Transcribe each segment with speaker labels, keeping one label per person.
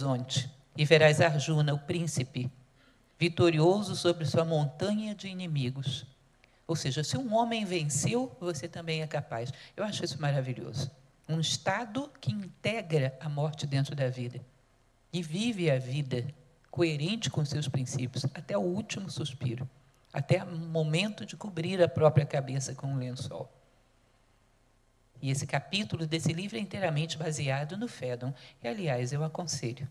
Speaker 1: horizonte e verás Arjuna, o príncipe, vitorioso sobre sua montanha de inimigos. Ou seja, se um homem venceu, você também é capaz. Eu acho isso maravilhoso. Um estado que integra a morte dentro da vida e vive a vida coerente com seus princípios até o último suspiro, até o momento de cobrir a própria cabeça com um lençol. E esse capítulo desse livro é inteiramente baseado no Fédon. E, aliás, eu aconselho.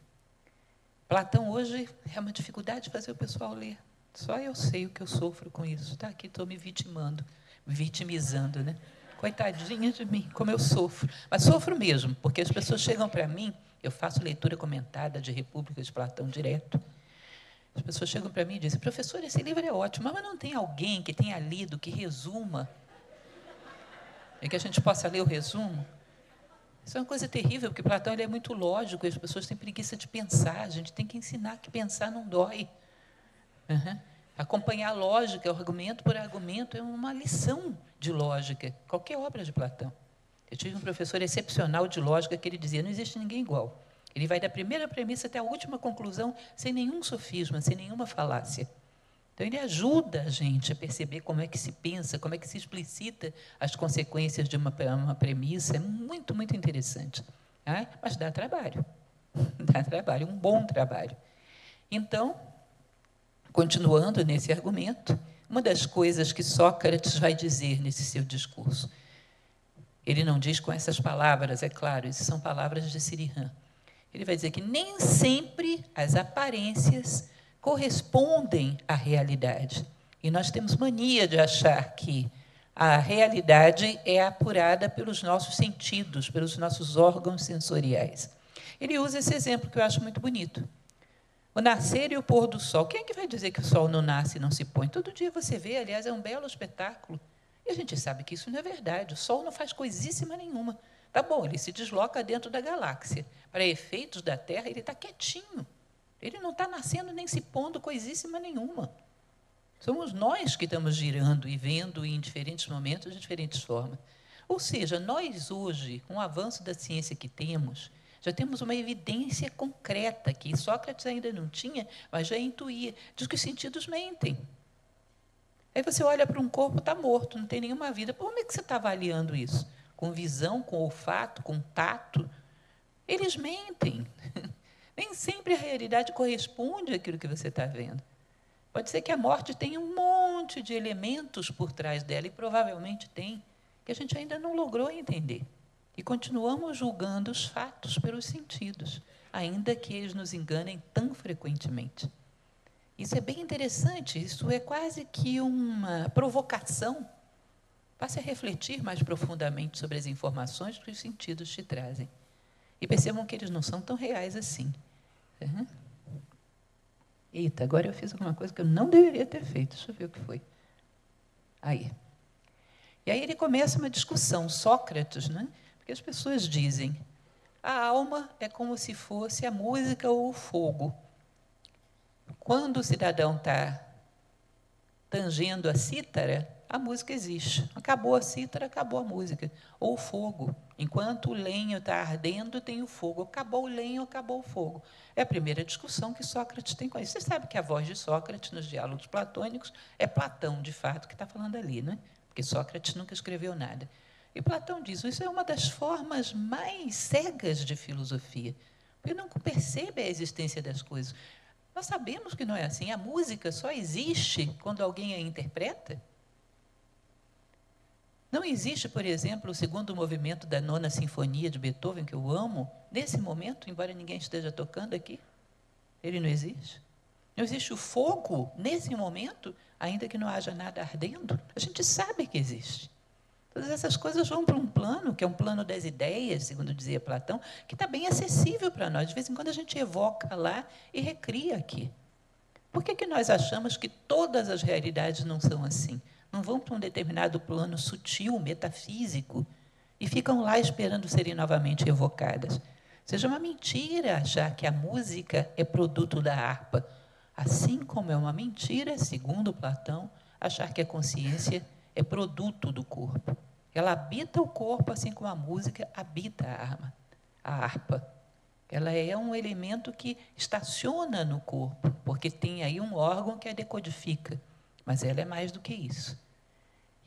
Speaker 1: Platão hoje é uma dificuldade fazer o pessoal ler. Só eu sei o que eu sofro com isso. Tá aqui, estou me vitimizando, né? Coitadinha de mim, como eu sofro. Mas sofro mesmo, porque as pessoas chegam para mim, eu faço leitura comentada de República de Platão direto. As pessoas chegam para mim e dizem, professor, esse livro é ótimo, mas não tem alguém que tenha lido, que resuma, e que a gente possa ler o resumo? Isso é uma coisa terrível, porque Platão ele é muito lógico, e as pessoas têm preguiça de pensar, a gente tem que ensinar que pensar não dói. Acompanhar a lógica, argumento por argumento, é uma lição de lógica, qualquer obra de Platão. Eu tive um professor excepcional de lógica que ele dizia, não existe ninguém igual. Ele vai da primeira premissa até a última conclusão, sem nenhum sofisma, sem nenhuma falácia. Então, ele ajuda a gente a perceber como é que se pensa, como é que se explicita as consequências de uma premissa. É muito, muito interessante. Mas dá trabalho. Dá trabalho, um bom trabalho. Então, continuando nesse argumento, uma das coisas que Sócrates vai dizer nesse seu discurso, ele não diz com essas palavras, é claro, essas são palavras de Sirihan. Ele vai dizer que nem sempre as aparências correspondem à realidade. E nós temos mania de achar que a realidade é apurada pelos nossos sentidos, pelos nossos órgãos sensoriais. Ele usa esse exemplo que eu acho muito bonito. O nascer e o pôr do sol. Quem é que vai dizer que o sol não nasce e não se põe? Todo dia você vê, aliás, é um belo espetáculo. E a gente sabe que isso não é verdade. O sol não faz coisíssima nenhuma. Tá bom, ele se desloca dentro da galáxia. Para efeitos da Terra, ele está quietinho. Ele não está nascendo nem se pondo coisíssima nenhuma. Somos nós que estamos girando e vendo em diferentes momentos, de diferentes formas. Ou seja, nós hoje, com o avanço da ciência que temos, já temos uma evidência concreta, que Sócrates ainda não tinha, mas já intuía, de que os sentidos mentem. Aí você olha para um corpo, está morto, não tem nenhuma vida. Como é que você está avaliando isso? Com visão, com olfato, com tato? Eles mentem. Nem sempre a realidade corresponde àquilo que você está vendo. Pode ser que a morte tenha um monte de elementos por trás dela, e provavelmente tem, que a gente ainda não logrou entender. E continuamos julgando os fatos pelos sentidos, ainda que eles nos enganem tão frequentemente. Isso é bem interessante, isso é quase que uma provocação. Passe a refletir mais profundamente sobre as informações que os sentidos te trazem. E percebam que eles não são tão reais assim. Eita, agora eu fiz alguma coisa que eu não deveria ter feito. Deixa eu ver o que foi. Aí. E aí ele começa uma discussão, Sócrates, né? Porque as pessoas dizem, a alma é como se fosse a música ou o fogo. Quando o cidadão está tangendo a cítara, a música existe. Acabou a cítara, acabou a música. Ou o fogo. Enquanto o lenho está ardendo, tem o fogo. Acabou o lenho, acabou o fogo. É a primeira discussão que Sócrates tem com isso. Você sabe que a voz de Sócrates nos diálogos platônicos é Platão, de fato, que está falando ali, né? Porque Sócrates nunca escreveu nada. E Platão diz, isso é uma das formas mais cegas de filosofia, porque não percebe a existência das coisas. Nós sabemos que não é assim. A música só existe quando alguém a interpreta. Não existe, por exemplo, o segundo movimento da Nona Sinfonia de Beethoven, que eu amo, nesse momento, embora ninguém esteja tocando aqui. Ele não existe. Não existe o fogo nesse momento, ainda que não haja nada ardendo. A gente sabe que existe. Todas essas coisas vão para um plano, que é um plano das ideias, segundo dizia Platão, que está bem acessível para nós. De vez em quando a gente evoca lá e recria aqui. Por que nós achamos que todas as realidades não são assim? Não vão para um determinado plano sutil, metafísico, e ficam lá esperando serem novamente evocadas. Seja uma mentira achar que a música é produto da harpa, assim como é uma mentira, segundo Platão, achar que a consciência é produto do corpo. Ela habita o corpo, assim como a música habita a harpa. Ela é um elemento que estaciona no corpo, porque tem aí um órgão que a decodifica, mas ela é mais do que isso.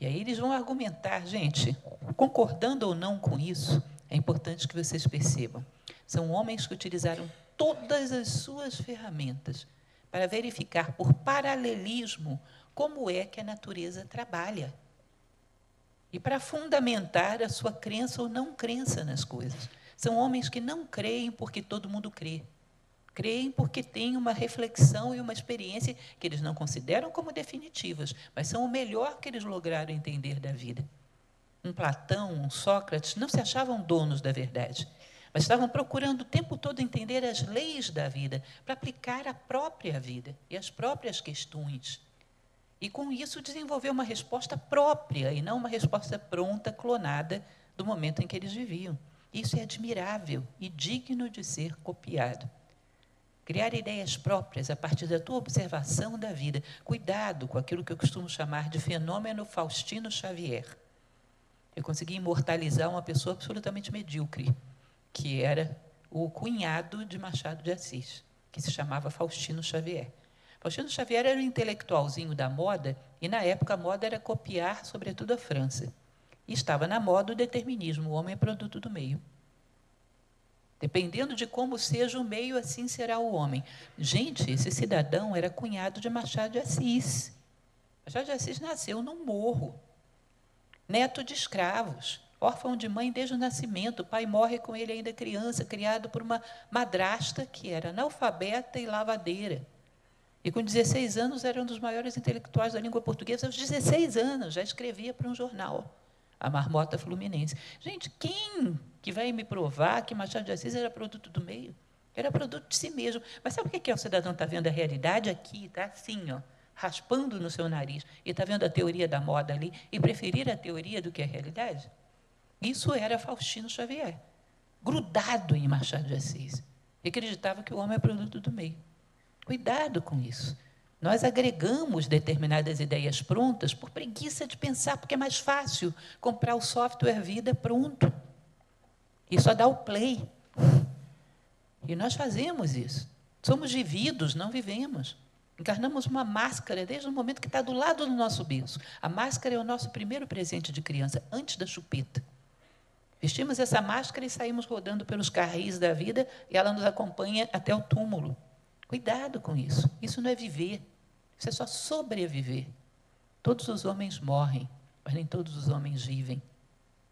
Speaker 1: E aí eles vão argumentar, gente, concordando ou não com isso, é importante que vocês percebam. São homens que utilizaram todas as suas ferramentas para verificar por paralelismo como é que a natureza trabalha. E para fundamentar a sua crença ou não crença nas coisas. São homens que não creem porque todo mundo crê. Creem porque têm uma reflexão e uma experiência que eles não consideram como definitivas, mas são o melhor que eles lograram entender da vida. Um Platão, um Sócrates, não se achavam donos da verdade, mas estavam procurando o tempo todo entender as leis da vida, para aplicar a própria vida e as próprias questões. E, com isso, desenvolver uma resposta própria, e não uma resposta pronta, clonada, do momento em que eles viviam. Isso é admirável e digno de ser copiado. Criar ideias próprias a partir da tua observação da vida. Cuidado com aquilo que eu costumo chamar de fenômeno Faustino Xavier. Eu consegui imortalizar uma pessoa absolutamente medíocre, que era o cunhado de Machado de Assis, que se chamava Faustino Xavier. Faustino Xavier era um intelectualzinho da moda, e, na época, a moda era copiar, sobretudo, a França. E estava na moda o determinismo, o homem é produto do meio. Dependendo de como seja o meio, assim será o homem. Gente, esse cidadão era cunhado de Machado de Assis. Machado de Assis nasceu num morro, neto de escravos, órfão de mãe desde o nascimento. O pai morre com ele ainda criança, criado por uma madrasta que era analfabeta e lavadeira. E, com 16 anos, era um dos maiores intelectuais da língua portuguesa. Aos 16 anos, já escrevia para um jornal, a Marmota Fluminense. Gente, quem que vai me provar que Machado de Assis era produto do meio? Era produto de si mesmo. Mas sabe o que é o cidadão está vendo a realidade aqui, está assim, ó, raspando no seu nariz, e está vendo a teoria da moda ali, e preferir a teoria do que a realidade? Isso era Faustino Xavier, grudado em Machado de Assis. E acreditava que o homem é produto do meio. Cuidado com isso. Nós agregamos determinadas ideias prontas por preguiça de pensar, porque é mais fácil comprar o software vida pronto. E só dá o play. E nós fazemos isso. Somos vividos, não vivemos. Encarnamos uma máscara desde o momento que está do lado do nosso berço. A máscara é o nosso primeiro presente de criança, antes da chupeta. Vestimos essa máscara e saímos rodando pelos carris da vida, e ela nos acompanha até o túmulo. Cuidado com isso. Isso não é viver. Isso é só sobreviver. Todos os homens morrem, mas nem todos os homens vivem.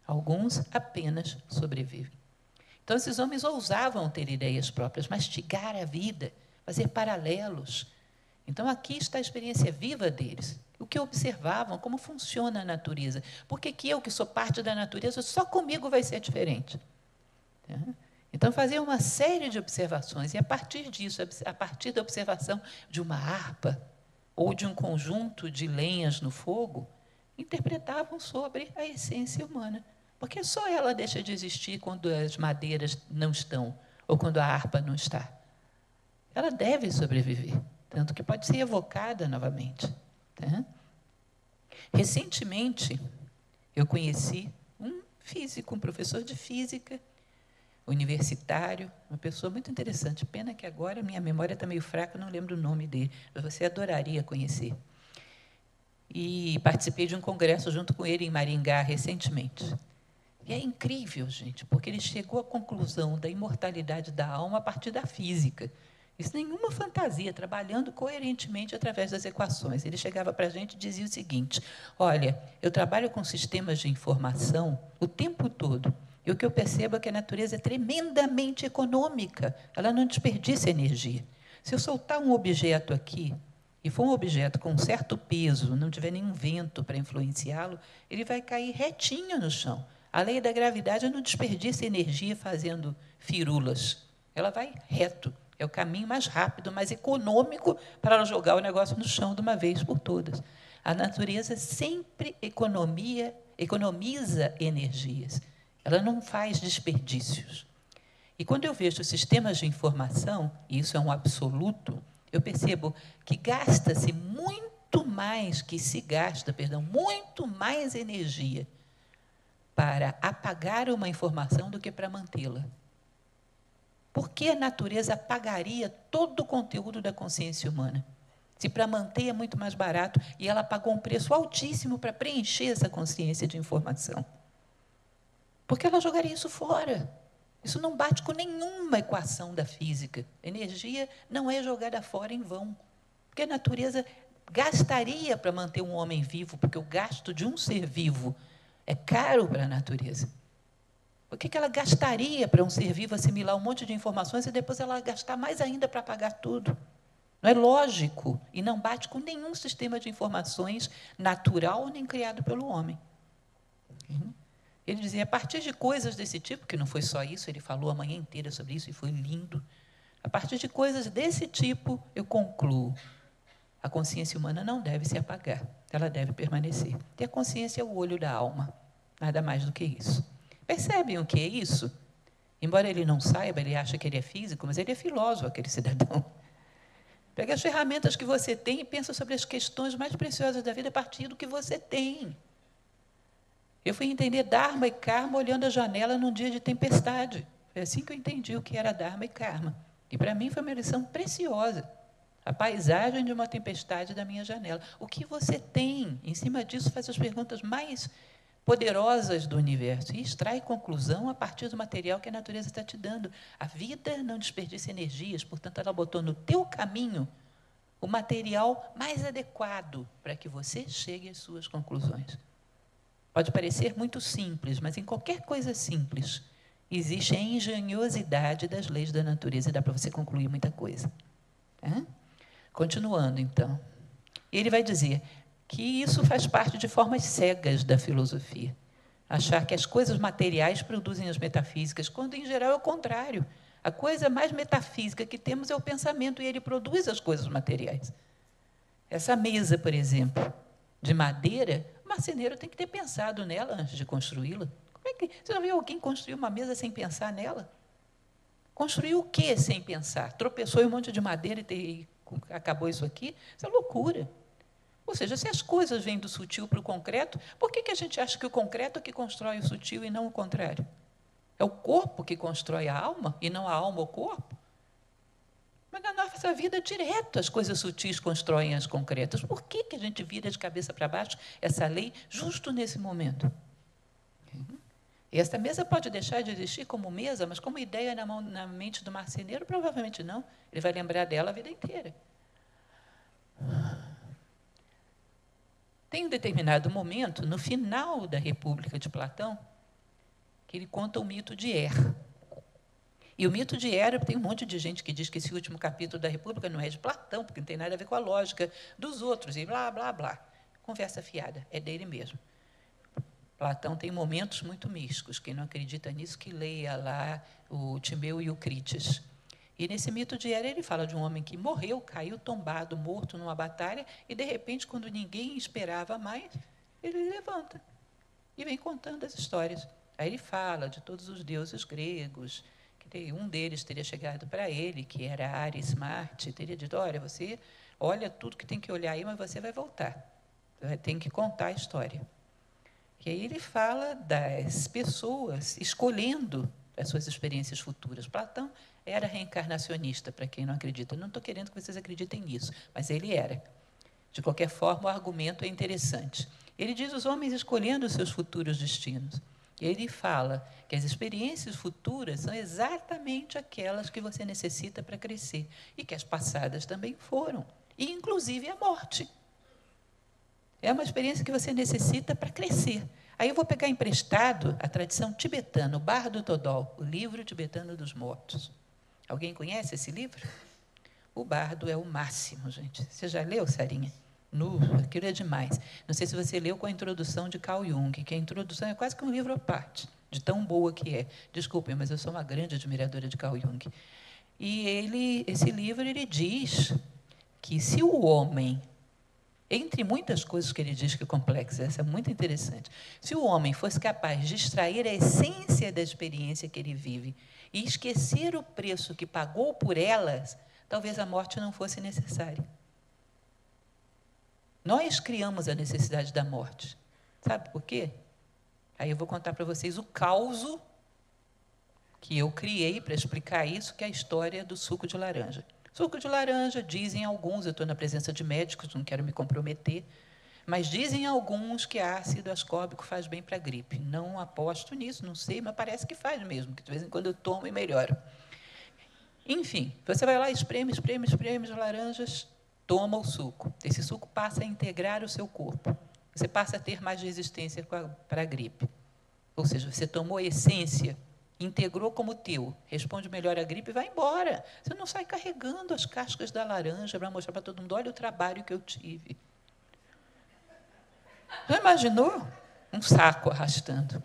Speaker 1: Alguns apenas sobrevivem. Então, esses homens ousavam ter ideias próprias, mastigar a vida, fazer paralelos. Então, aqui está a experiência viva deles. O que observavam, como funciona a natureza. Por que eu, que sou parte da natureza, só comigo vai ser diferente? Então, fazia uma série de observações, e, a partir disso, a partir da observação de uma harpa ou de um conjunto de lenhas no fogo, interpretavam sobre a essência humana. Porque só ela deixa de existir quando as madeiras não estão, ou quando a harpa não está. Ela deve sobreviver, tanto que pode ser evocada novamente. Tá? Recentemente, eu conheci um físico, um professor de física, universitário, uma pessoa muito interessante. Pena que agora minha memória está meio fraca, não lembro o nome dele, mas você adoraria conhecer. E participei de um congresso junto com ele em Maringá, recentemente. E é incrível, gente, porque ele chegou à conclusão da imortalidade da alma a partir da física. Isso nenhuma fantasia, trabalhando coerentemente através das equações. Ele chegava para a gente e dizia o seguinte: olha, eu trabalho com sistemas de informação o tempo todo, e o que eu percebo é que a natureza é tremendamente econômica, ela não desperdiça energia. Se eu soltar um objeto aqui, e for um objeto com um certo peso, não tiver nenhum vento para influenciá-lo, ele vai cair retinho no chão. A lei da gravidade não desperdiça energia fazendo firulas, ela vai reto. É o caminho mais rápido, mais econômico para ela jogar o negócio no chão de uma vez por todas. A natureza sempre economiza energias. Ela não faz desperdícios. E quando eu vejo sistemas de informação, e isso é um absoluto, eu percebo que gasta-se muito mais, muito mais energia para apagar uma informação do que para mantê-la. Por que a natureza apagaria todo o conteúdo da consciência humana? Se para manter é muito mais barato e ela pagou um preço altíssimo para preencher essa consciência de informação. Por que ela jogaria isso fora? Isso não bate com nenhuma equação da física. Energia não é jogada fora em vão. Porque a natureza gastaria para manter um homem vivo, porque o gasto de um ser vivo é caro para a natureza. Por que ela gastaria para um ser vivo assimilar um monte de informações e depois ela gastar mais ainda para pagar tudo? Não é lógico e não bate com nenhum sistema de informações natural nem criado pelo homem. Ele dizia, a partir de coisas desse tipo, que não foi só isso, ele falou a manhã inteira sobre isso e foi lindo. A partir de coisas desse tipo, eu concluo, a consciência humana não deve se apagar, ela deve permanecer. E a consciência é o olho da alma, nada mais do que isso. Percebem o que é isso? Embora ele não saiba, ele acha que ele é físico, mas ele é filósofo, aquele cidadão. Pega as ferramentas que você tem e pensa sobre as questões mais preciosas da vida a partir do que você tem. Eu fui entender Dharma e Karma olhando a janela num dia de tempestade. Foi assim que eu entendi o que era Dharma e Karma. E para mim foi uma lição preciosa. A paisagem de uma tempestade da minha janela. O que você tem? Em cima disso, faz as perguntas mais poderosas do universo e extrai conclusão a partir do material que a natureza está te dando. A vida não desperdiça energias, portanto, ela botou no teu caminho o material mais adequado para que você chegue às suas conclusões. Pode parecer muito simples, mas em qualquer coisa simples existe a engenhosidade das leis da natureza e dá para você concluir muita coisa. Continuando, então. Ele vai dizer que isso faz parte de formas cegas da filosofia. Achar que as coisas materiais produzem as metafísicas, quando, em geral, é o contrário. A coisa mais metafísica que temos é o pensamento, e ele produz as coisas materiais. Essa mesa, por exemplo, de madeira, o marceneiro tem que ter pensado nela antes de construí-la. Você já viu alguém construir uma mesa sem pensar nela? Construiu o quê sem pensar? Tropeçou em um monte de madeira e acabou isso aqui? Isso é loucura. Ou seja, se as coisas vêm do sutil para o concreto, por que a gente acha que o concreto é que constrói o sutil e não o contrário? É o corpo que constrói a alma e não a alma o corpo? Mas na nossa vida, direto, as coisas sutis constroem as concretas. Por que a gente vira de cabeça para baixo essa lei justo nesse momento? E essa mesa pode deixar de existir como mesa, mas como ideia na mente do marceneiro, provavelmente não. Ele vai lembrar dela a vida inteira. Tem um determinado momento, no final da República de Platão, que ele conta o mito de Er. E o mito de Er, tem um monte de gente que diz que esse último capítulo da República não é de Platão, porque não tem nada a ver com a lógica dos outros, e blá, blá, blá. Conversa fiada, é dele mesmo. Platão tem momentos muito místicos. Quem não acredita nisso, que leia lá o Timeu e o Crites. E nesse mito de Er, ele fala de um homem que morreu, caiu tombado, morto numa batalha, e, de repente, quando ninguém esperava mais, ele levanta e vem contando as histórias. Aí ele fala de todos os deuses gregos, que um deles teria chegado para ele, que era Ares Marte, teria dito, olha, você olha tudo que tem que olhar aí, mas você vai voltar. Você tem que contar a história. E aí ele fala das pessoas escolhendo as suas experiências futuras. Platão era reencarnacionista, para quem não acredita. Não estou querendo que vocês acreditem nisso, mas ele era. De qualquer forma, o argumento é interessante. Ele diz os homens escolhendo os seus futuros destinos. E ele fala que as experiências futuras são exatamente aquelas que você necessita para crescer, e que as passadas também foram, e inclusive a morte. É uma experiência que você necessita para crescer. Aí eu vou pegar emprestado a tradição tibetana, o Bardo Thodol, o livro tibetano dos mortos. Alguém conhece esse livro? O Bardo é o máximo, gente. Você já leu, Sarinha? Aquilo é demais. Não sei se você leu com a introdução de Carl Jung, que a introdução é quase que um livro à parte, de tão boa que é. Desculpem, mas eu sou uma grande admiradora de Carl Jung. E esse livro ele diz que se o homem, entre muitas coisas que ele diz que é complexa, essa é muito interessante, se o homem fosse capaz de extrair a essência da experiência que ele vive e esquecer o preço que pagou por elas, talvez a morte não fosse necessária. Nós criamos a necessidade da morte. Sabe por quê? Aí eu vou contar para vocês o caos que eu criei para explicar isso, que é a história do suco de laranja. Suco de laranja, dizem alguns, eu estou na presença de médicos, não quero me comprometer, mas dizem alguns que ácido ascórbico faz bem para a gripe. Não aposto nisso, não sei, mas parece que faz mesmo, que de vez em quando eu tomo e melhoro. Enfim, você vai lá, espreme as laranjas, toma o suco. Esse suco passa a integrar o seu corpo. Você passa a ter mais resistência para a gripe. Ou seja, você tomou a essência, integrou como teu, responde melhor à gripe e vai embora. Você não sai carregando as cascas da laranja para mostrar para todo mundo, olha o trabalho que eu tive. Já imaginou? Um saco arrastando.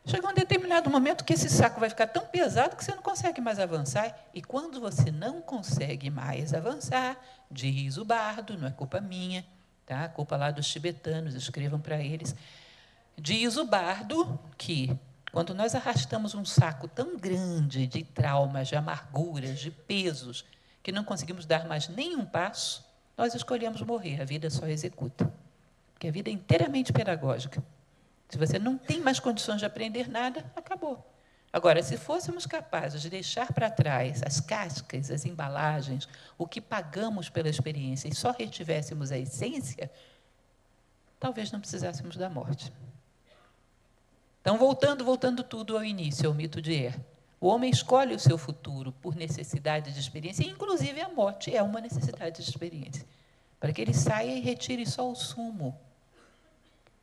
Speaker 1: Chega um determinado momento que esse saco vai ficar tão pesado que você não consegue mais avançar. E quando você não consegue mais avançar, diz o bardo, não é culpa minha, tá? Culpa lá dos tibetanos, escrevam para eles. Diz o bardo que, quando nós arrastamos um saco tão grande de traumas, de amarguras, de pesos, que não conseguimos dar mais nenhum passo, nós escolhemos morrer, a vida só executa. Porque a vida é inteiramente pedagógica. Se você não tem mais condições de aprender nada, acabou. Agora, se fôssemos capazes de deixar para trás as cascas, as embalagens, o que pagamos pela experiência e só retivéssemos a essência, talvez não precisássemos da morte. Então, voltando tudo ao início, ao mito de Er. O homem escolhe o seu futuro por necessidade de experiência, e, inclusive, a morte é uma necessidade de experiência, para que ele saia e retire só o sumo.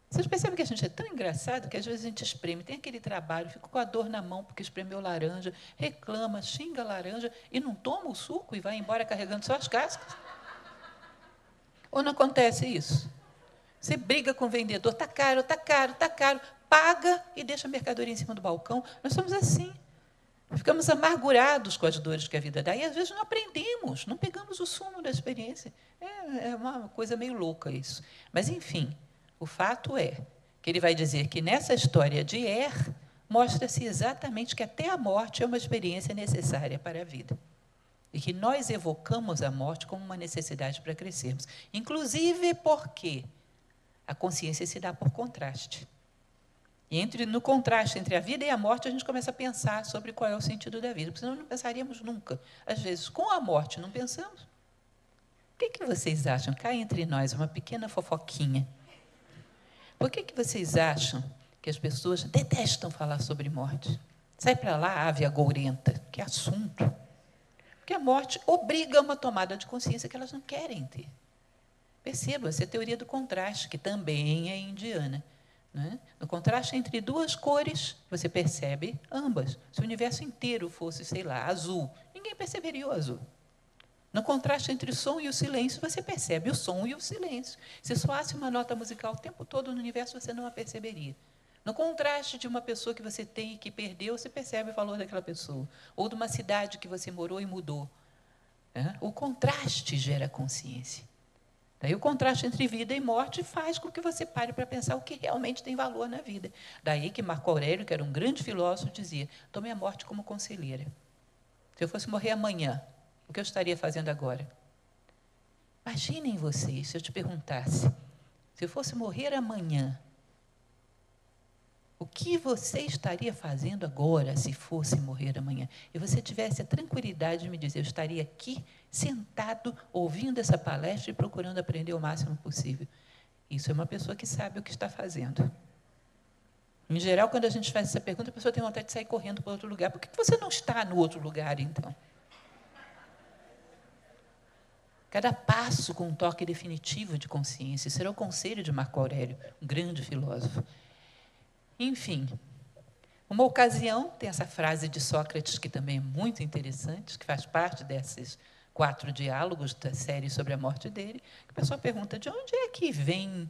Speaker 1: Vocês percebem que a gente é tão engraçado que, às vezes, a gente espreme, tem aquele trabalho, fica com a dor na mão porque espremeu laranja, reclama, xinga a laranja e não toma o suco e vai embora carregando só as cascas? Ou não acontece isso? Você briga com o vendedor, está caro, está caro, está caro, paga e deixa a mercadoria em cima do balcão. Nós somos assim. Ficamos amargurados com as dores que a vida dá e, às vezes, não aprendemos, não pegamos o sumo da experiência. É uma coisa meio louca isso. Mas, enfim, o fato é que ele vai dizer que, nessa história de Er, mostra-se exatamente que até a morte é uma experiência necessária para a vida. E que nós evocamos a morte como uma necessidade para crescermos. Inclusive porque a consciência se dá por contraste. E no contraste entre a vida e a morte, a gente começa a pensar sobre qual é o sentido da vida, porque senão não pensaríamos nunca. Às vezes, com a morte, não pensamos. O que vocês acham? Cá entre nós, uma pequena fofoquinha. Por que vocês acham que as pessoas detestam falar sobre morte? Sai para lá, ave agourenta. Que assunto. Porque a morte obriga a uma tomada de consciência que elas não querem ter. Perceba, essa é a teoria do contraste, que também é indiana. Né? No contraste entre duas cores, você percebe ambas. Se o universo inteiro fosse, sei lá, azul, ninguém perceberia o azul. No contraste entre o som e o silêncio, você percebe o som e o silêncio. Se soasse uma nota musical o tempo todo no universo, você não a perceberia. No contraste de uma pessoa que você tem e que perdeu, você percebe o valor daquela pessoa. Ou de uma cidade que você morou e mudou. O contraste gera consciência. Daí o contraste entre vida e morte faz com que você pare para pensar o que realmente tem valor na vida. Daí que Marco Aurélio, que era um grande filósofo, dizia, tome a morte como conselheira. Se eu fosse morrer amanhã, o que eu estaria fazendo agora? Imaginem vocês, se eu te perguntasse, se eu fosse morrer amanhã, o que você estaria fazendo agora se fosse morrer amanhã? E você tivesse a tranquilidade de me dizer, eu estaria aqui, sentado, ouvindo essa palestra e procurando aprender o máximo possível. Isso é uma pessoa que sabe o que está fazendo. Em geral, quando a gente faz essa pergunta, a pessoa tem vontade de sair correndo para outro lugar. Por que você não está no outro lugar, então? Cada passo com um toque definitivo de consciência. Esse era o conselho de Marco Aurélio, um grande filósofo. Enfim, uma ocasião, tem essa frase de Sócrates, que também é muito interessante, que faz parte desses 4 diálogos da série sobre a morte dele, que a pessoa pergunta, de onde é que vêm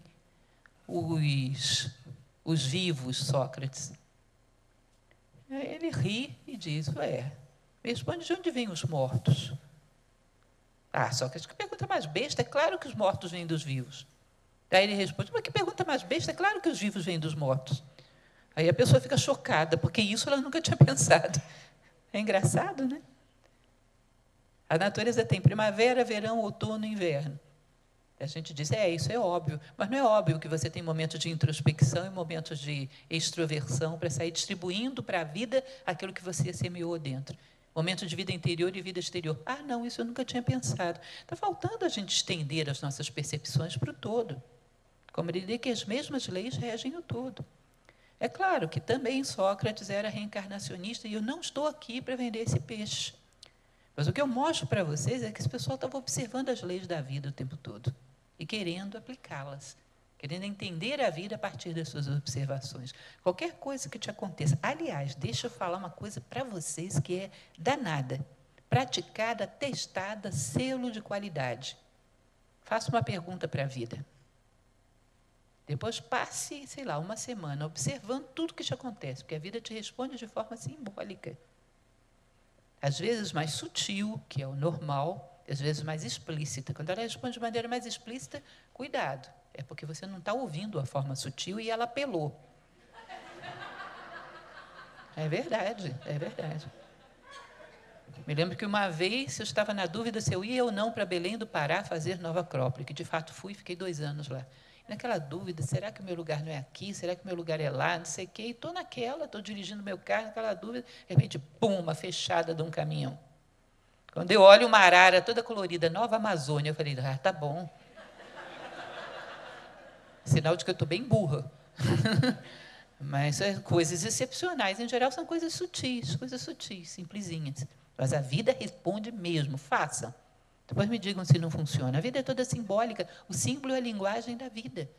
Speaker 1: os vivos, Sócrates? Ele ri e diz, responde, de onde vêm os mortos? Sócrates, que pergunta mais besta, é claro que os mortos vêm dos vivos. Daí ele responde, mas que pergunta mais besta, é claro que os vivos vêm dos mortos. Aí a pessoa fica chocada, porque isso ela nunca tinha pensado. É engraçado, né? A natureza tem primavera, verão, outono e inverno. A gente diz, isso é óbvio, mas não é óbvio que você tem momentos de introspecção e momentos de extroversão para sair distribuindo para a vida aquilo que você semeou dentro. Momento de vida interior e vida exterior. Não, isso eu nunca tinha pensado. Está faltando a gente estender as nossas percepções para o todo. Como ele diz que as mesmas leis regem o todo. É claro que também Sócrates era reencarnacionista e eu não estou aqui para vender esse peixe. Mas o que eu mostro para vocês é que esse pessoal estava observando as leis da vida o tempo todo e querendo aplicá-las, querendo entender a vida a partir das suas observações. Qualquer coisa que te aconteça. Aliás, deixa eu falar uma coisa para vocês que é danada. Praticada, testada, selo de qualidade. Faça uma pergunta para a vida. Depois passe, sei lá, uma semana observando tudo que te acontece, porque a vida te responde de forma simbólica. Às vezes mais sutil, que é o normal, às vezes mais explícita. Quando ela responde de maneira mais explícita, cuidado, é porque você não está ouvindo a forma sutil e ela apelou. É verdade, é verdade. Me lembro que uma vez eu estava na dúvida se eu ia ou não para Belém do Pará fazer Nova Acrópole, que de fato fui e fiquei 2 anos lá. Naquela dúvida, será que o meu lugar não é aqui? Será que o meu lugar é lá? Não sei o quê. E estou naquela, estou dirigindo meu carro, naquela dúvida, de repente, pum, uma fechada de um caminhão. Quando eu olho uma arara toda colorida, Nova Amazônia, eu falei, tá bom. Sinal de que eu estou bem burra. Mas coisas excepcionais, em geral, são coisas sutis, simplesinhas. Mas a vida responde mesmo, façam. Depois me digam se não funciona. A vida é toda simbólica. O símbolo é a linguagem da vida.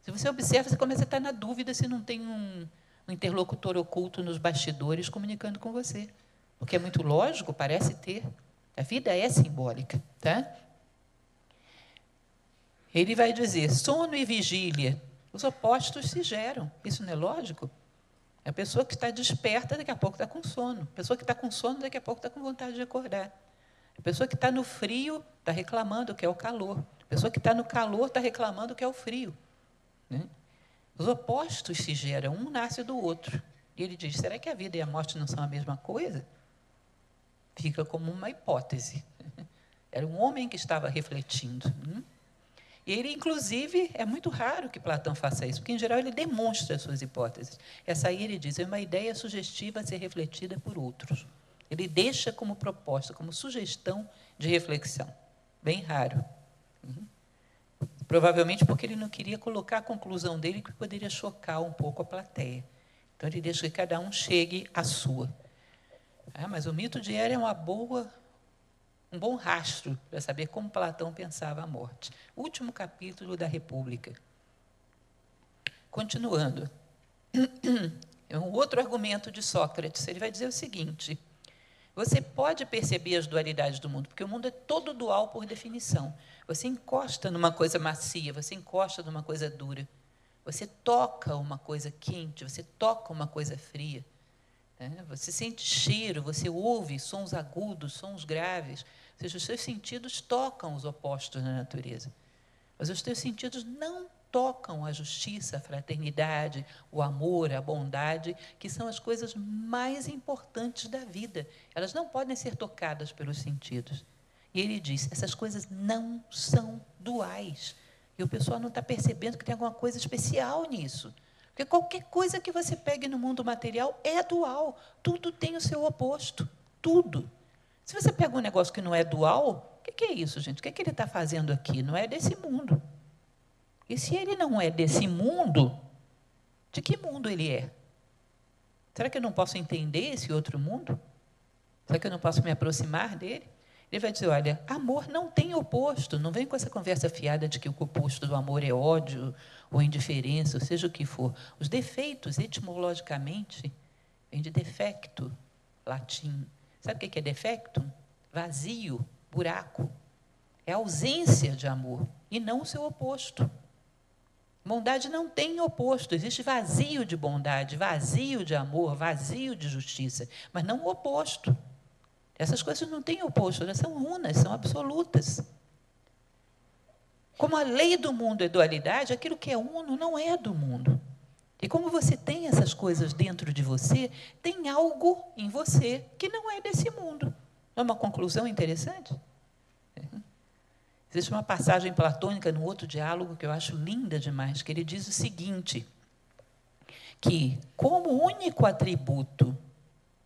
Speaker 1: Se você observa, você começa a estar na dúvida se não tem um interlocutor oculto nos bastidores comunicando com você. Porque é muito lógico, parece ter. A vida é simbólica. Tá? Ele vai dizer, sono e vigília, os opostos se geram. Isso não é lógico? A pessoa que está desperta, daqui a pouco está com sono. A pessoa que está com sono, daqui a pouco está com vontade de acordar. A pessoa que está no frio está reclamando que é o calor. A pessoa que está no calor está reclamando que é o frio. Né? Os opostos se geram, um nasce do outro. E ele diz, será que a vida e a morte não são a mesma coisa? Fica como uma hipótese. Era um homem que estava refletindo. E ele, inclusive, é muito raro que Platão faça isso, porque, em geral, ele demonstra as suas hipóteses. Essa aí, ele diz, é uma ideia sugestiva a ser refletida por outros. Ele deixa como proposta, como sugestão de reflexão. Bem raro. Provavelmente porque ele não queria colocar a conclusão dele, que poderia chocar um pouco a plateia. Então, ele deixa que cada um chegue à sua. Mas o mito de Héra é um bom rastro para saber como Platão pensava a morte. Último capítulo da República. Continuando. É um outro argumento de Sócrates. Ele vai dizer o seguinte... Você pode perceber as dualidades do mundo, porque o mundo é todo dual por definição. Você encosta numa coisa macia, você encosta numa coisa dura. Você toca uma coisa quente, você toca uma coisa fria. Você sente cheiro, você ouve sons agudos, sons graves. Ou seja, os seus sentidos tocam os opostos na natureza. Mas os teus sentidos não tocam a justiça, a fraternidade, o amor, a bondade, que são as coisas mais importantes da vida. Elas não podem ser tocadas pelos sentidos. E ele diz, essas coisas não são duais. E o pessoal não está percebendo que tem alguma coisa especial nisso. Porque qualquer coisa que você pegue no mundo material é dual. Tudo tem o seu oposto. Tudo. Se você pega um negócio que não é dual, o que é isso, gente? O que ele está fazendo aqui? Não é desse mundo. E se ele não é desse mundo, de que mundo ele é? Será que eu não posso entender esse outro mundo? Será que eu não posso me aproximar dele? Ele vai dizer, olha, amor não tem oposto. Não vem com essa conversa fiada de que o oposto do amor é ódio ou indiferença, ou seja o que for. Os defeitos, etimologicamente, vem de defecto, latim. Sabe o que é defecto? Vazio, buraco. É a ausência de amor e não o seu oposto. Bondade não tem oposto, existe vazio de bondade, vazio de amor, vazio de justiça, mas não o oposto. Essas coisas não têm oposto, elas são unas, são absolutas. Como a lei do mundo é dualidade, aquilo que é uno não é do mundo. E como você tem essas coisas dentro de você, tem algo em você que não é desse mundo. Não é uma conclusão interessante? Existe uma passagem platônica no outro diálogo que eu acho linda demais, que ele diz o seguinte, que como único atributo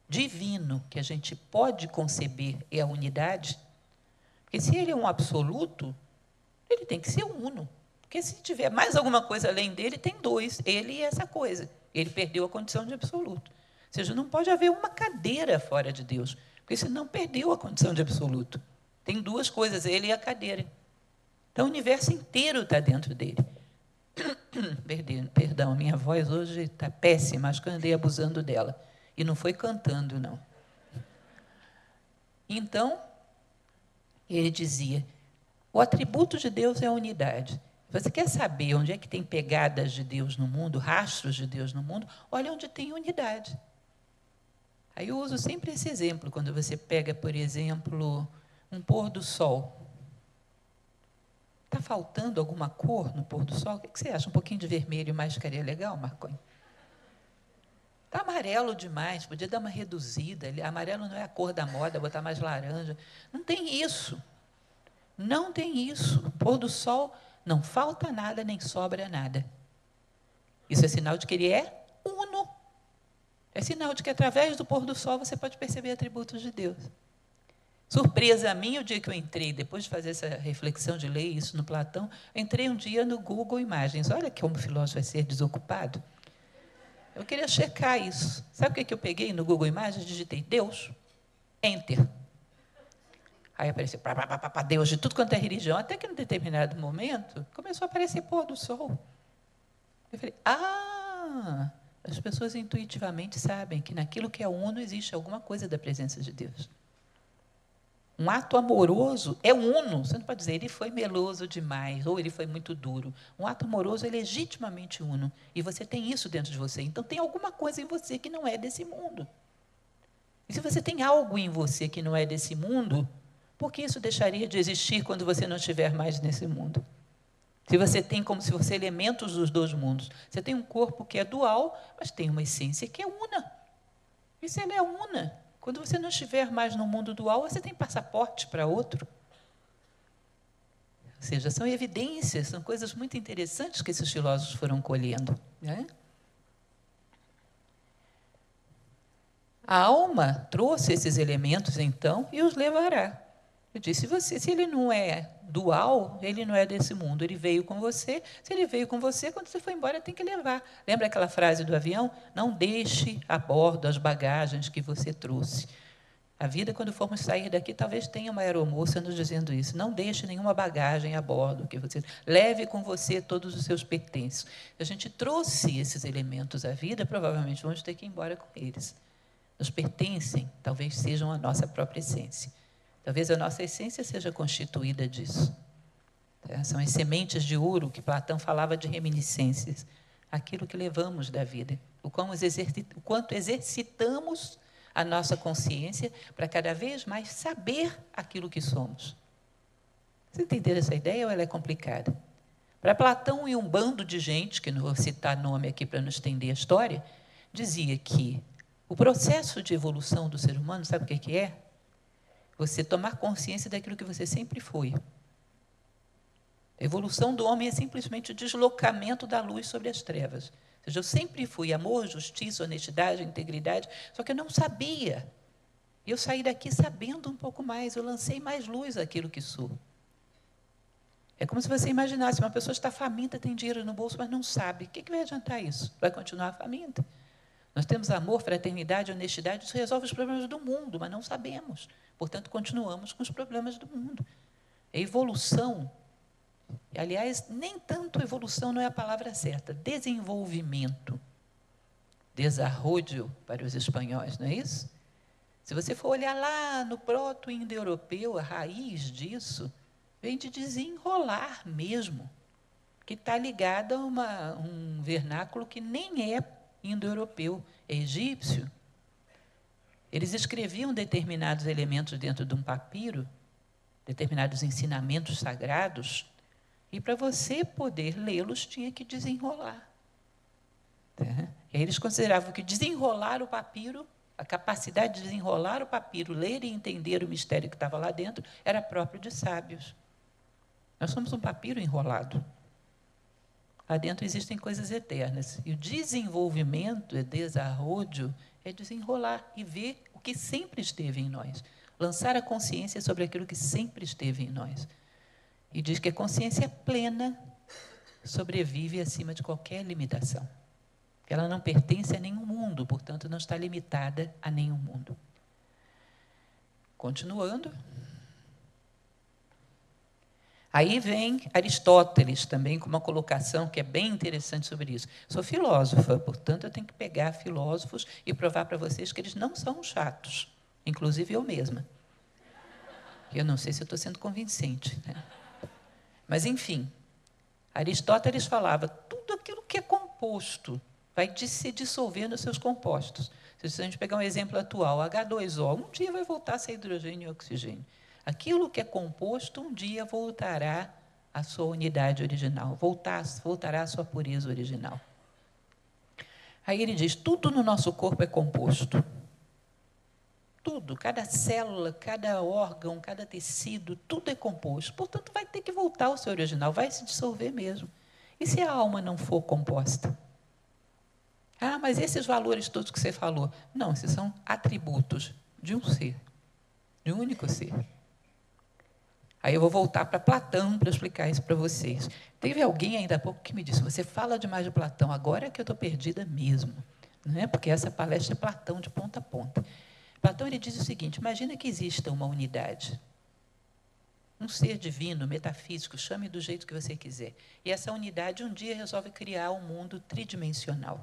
Speaker 1: divino que a gente pode conceber é a unidade, porque se ele é um absoluto, ele tem que ser uno. Porque se tiver mais alguma coisa além dele, tem dois, ele e essa coisa. Ele perdeu a condição de absoluto. Ou seja, não pode haver uma cadeira fora de Deus, porque senão perdeu a condição de absoluto. Tem duas coisas, ele e a cadeira. Então, o universo inteiro está dentro dele. Perdão, minha voz hoje está péssima, acho que eu andei abusando dela. E não foi cantando, não. Então, ele dizia, o atributo de Deus é a unidade. Você quer saber onde é que tem pegadas de Deus no mundo, rastros de Deus no mundo? Olha onde tem unidade. Aí eu uso sempre esse exemplo, quando você pega, por exemplo, um pôr do sol. Está faltando alguma cor no pôr do sol? O que você acha? Um pouquinho de vermelho mais ficaria legal, Marconho? Está amarelo demais, podia dar uma reduzida. Amarelo não é a cor da moda, botar mais laranja. Não tem isso. Não tem isso. No pôr do sol não falta nada, nem sobra nada. Isso é sinal de que ele é uno. É sinal de que, através do pôr do sol, você pode perceber atributos de Deus. Surpresa minha, o dia que eu entrei, depois de fazer essa reflexão, de ler isso no Platão, eu entrei um dia no Google Imagens. Olha como o filósofo vai ser desocupado. Eu queria checar isso. Sabe o que eu peguei no Google Imagens? Digitei Deus, Enter. Aí apareceu Deus de tudo quanto é religião, até que, em determinado momento, começou a aparecer pôr do sol. Eu falei, as pessoas intuitivamente sabem que naquilo que é uno existe alguma coisa da presença de Deus. Um ato amoroso é uno. Você não pode dizer, ele foi meloso demais, ou ele foi muito duro. Um ato amoroso é legitimamente uno. E você tem isso dentro de você. Então, tem alguma coisa em você que não é desse mundo. E se você tem algo em você que não é desse mundo, por que isso deixaria de existir quando você não estiver mais nesse mundo? Se você tem como se fosse elementos dos dois mundos. Você tem um corpo que é dual, mas tem uma essência que é una. E se ela é una, quando você não estiver mais no mundo dual, você tem passaporte para outro. Ou seja, são evidências, são coisas muito interessantes que esses filósofos foram colhendo, né? A alma trouxe esses elementos, então, e os levará. Eu disse, se ele não é dual, ele não é desse mundo. Ele veio com você. Se ele veio com você, quando você for embora, tem que levar. Lembra aquela frase do avião? Não deixe a bordo as bagagens que você trouxe. A vida, quando formos sair daqui, talvez tenha uma aeromoça nos dizendo isso. Não deixe nenhuma bagagem a bordo. Que você leve com você todos os seus pertences. A gente trouxe esses elementos à vida, provavelmente vamos ter que ir embora com eles. Nos pertencem, talvez sejam a nossa própria essência. Talvez a nossa essência seja constituída disso. São as sementes de ouro que Platão falava de reminiscências, aquilo que levamos da vida, o quanto exercitamos a nossa consciência para cada vez mais saber aquilo que somos. Você entendeu essa ideia ou ela é complicada? Para Platão e um bando de gente, que não vou citar nome aqui para não estender a história, dizia que o processo de evolução do ser humano, sabe o que é? Você tomar consciência daquilo que você sempre foi. A evolução do homem é simplesmente o deslocamento da luz sobre as trevas. Ou seja, eu sempre fui amor, justiça, honestidade, integridade, só que eu não sabia. E eu saí daqui sabendo um pouco mais, eu lancei mais luz àquilo que sou. É como se você imaginasse, uma pessoa está faminta, tem dinheiro no bolso, mas não sabe. O que vai adiantar isso? Vai continuar faminta. Nós temos amor, fraternidade, honestidade, isso resolve os problemas do mundo, mas não sabemos. Portanto, continuamos com os problemas do mundo. A evolução, aliás, nem tanto evolução não é a palavra certa, desenvolvimento, desarrollo para os espanhóis, não é isso? Se você for olhar lá no proto-indo-europeu, a raiz disso vem de desenrolar mesmo, que está ligada a um vernáculo que nem é indo-europeu, é egípcio. Eles escreviam determinados elementos dentro de um papiro, determinados ensinamentos sagrados, e para você poder lê-los tinha que desenrolar. Tá? E aí eles consideravam que desenrolar o papiro, a capacidade de desenrolar o papiro, ler e entender o mistério que estava lá dentro, era próprio de sábios. Nós somos um papiro enrolado. Lá dentro existem coisas eternas. E o desenvolvimento, desarrojo, é desenrolar e ver o que sempre esteve em nós. Lançar a consciência sobre aquilo que sempre esteve em nós. E diz que a consciência plena sobrevive acima de qualquer limitação. Ela não pertence a nenhum mundo, portanto, não está limitada a nenhum mundo. Continuando. Aí vem Aristóteles, também com uma colocação que é bem interessante sobre isso. Sou filósofa, portanto, eu tenho que pegar filósofos e provar para vocês que eles não são chatos, inclusive eu mesma. Eu não sei se eu estou sendo convincente, né? Mas, enfim, Aristóteles falava, tudo aquilo que é composto vai se dissolver nos seus compostos. Se a gente pegar um exemplo atual, H2O, um dia vai voltar a ser hidrogênio e oxigênio. Aquilo que é composto, um dia voltará à sua unidade original, voltará à sua pureza original. Aí ele diz, tudo no nosso corpo é composto. Tudo, cada célula, cada órgão, cada tecido, tudo é composto. Portanto, vai ter que voltar ao seu original, vai se dissolver mesmo. E se a alma não for composta? Ah, mas esses valores todos que você falou. Não, esses são atributos de um ser, de um único ser. Aí eu vou voltar para Platão para explicar isso para vocês. Teve alguém ainda há pouco que me disse, você fala demais de Platão, agora é que eu estou perdida mesmo. Não é? Porque essa palestra é Platão de ponta a ponta. Platão ele diz o seguinte, imagina que exista uma unidade, um ser divino, metafísico, chame do jeito que você quiser. E essa unidade um dia resolve criar um mundo tridimensional.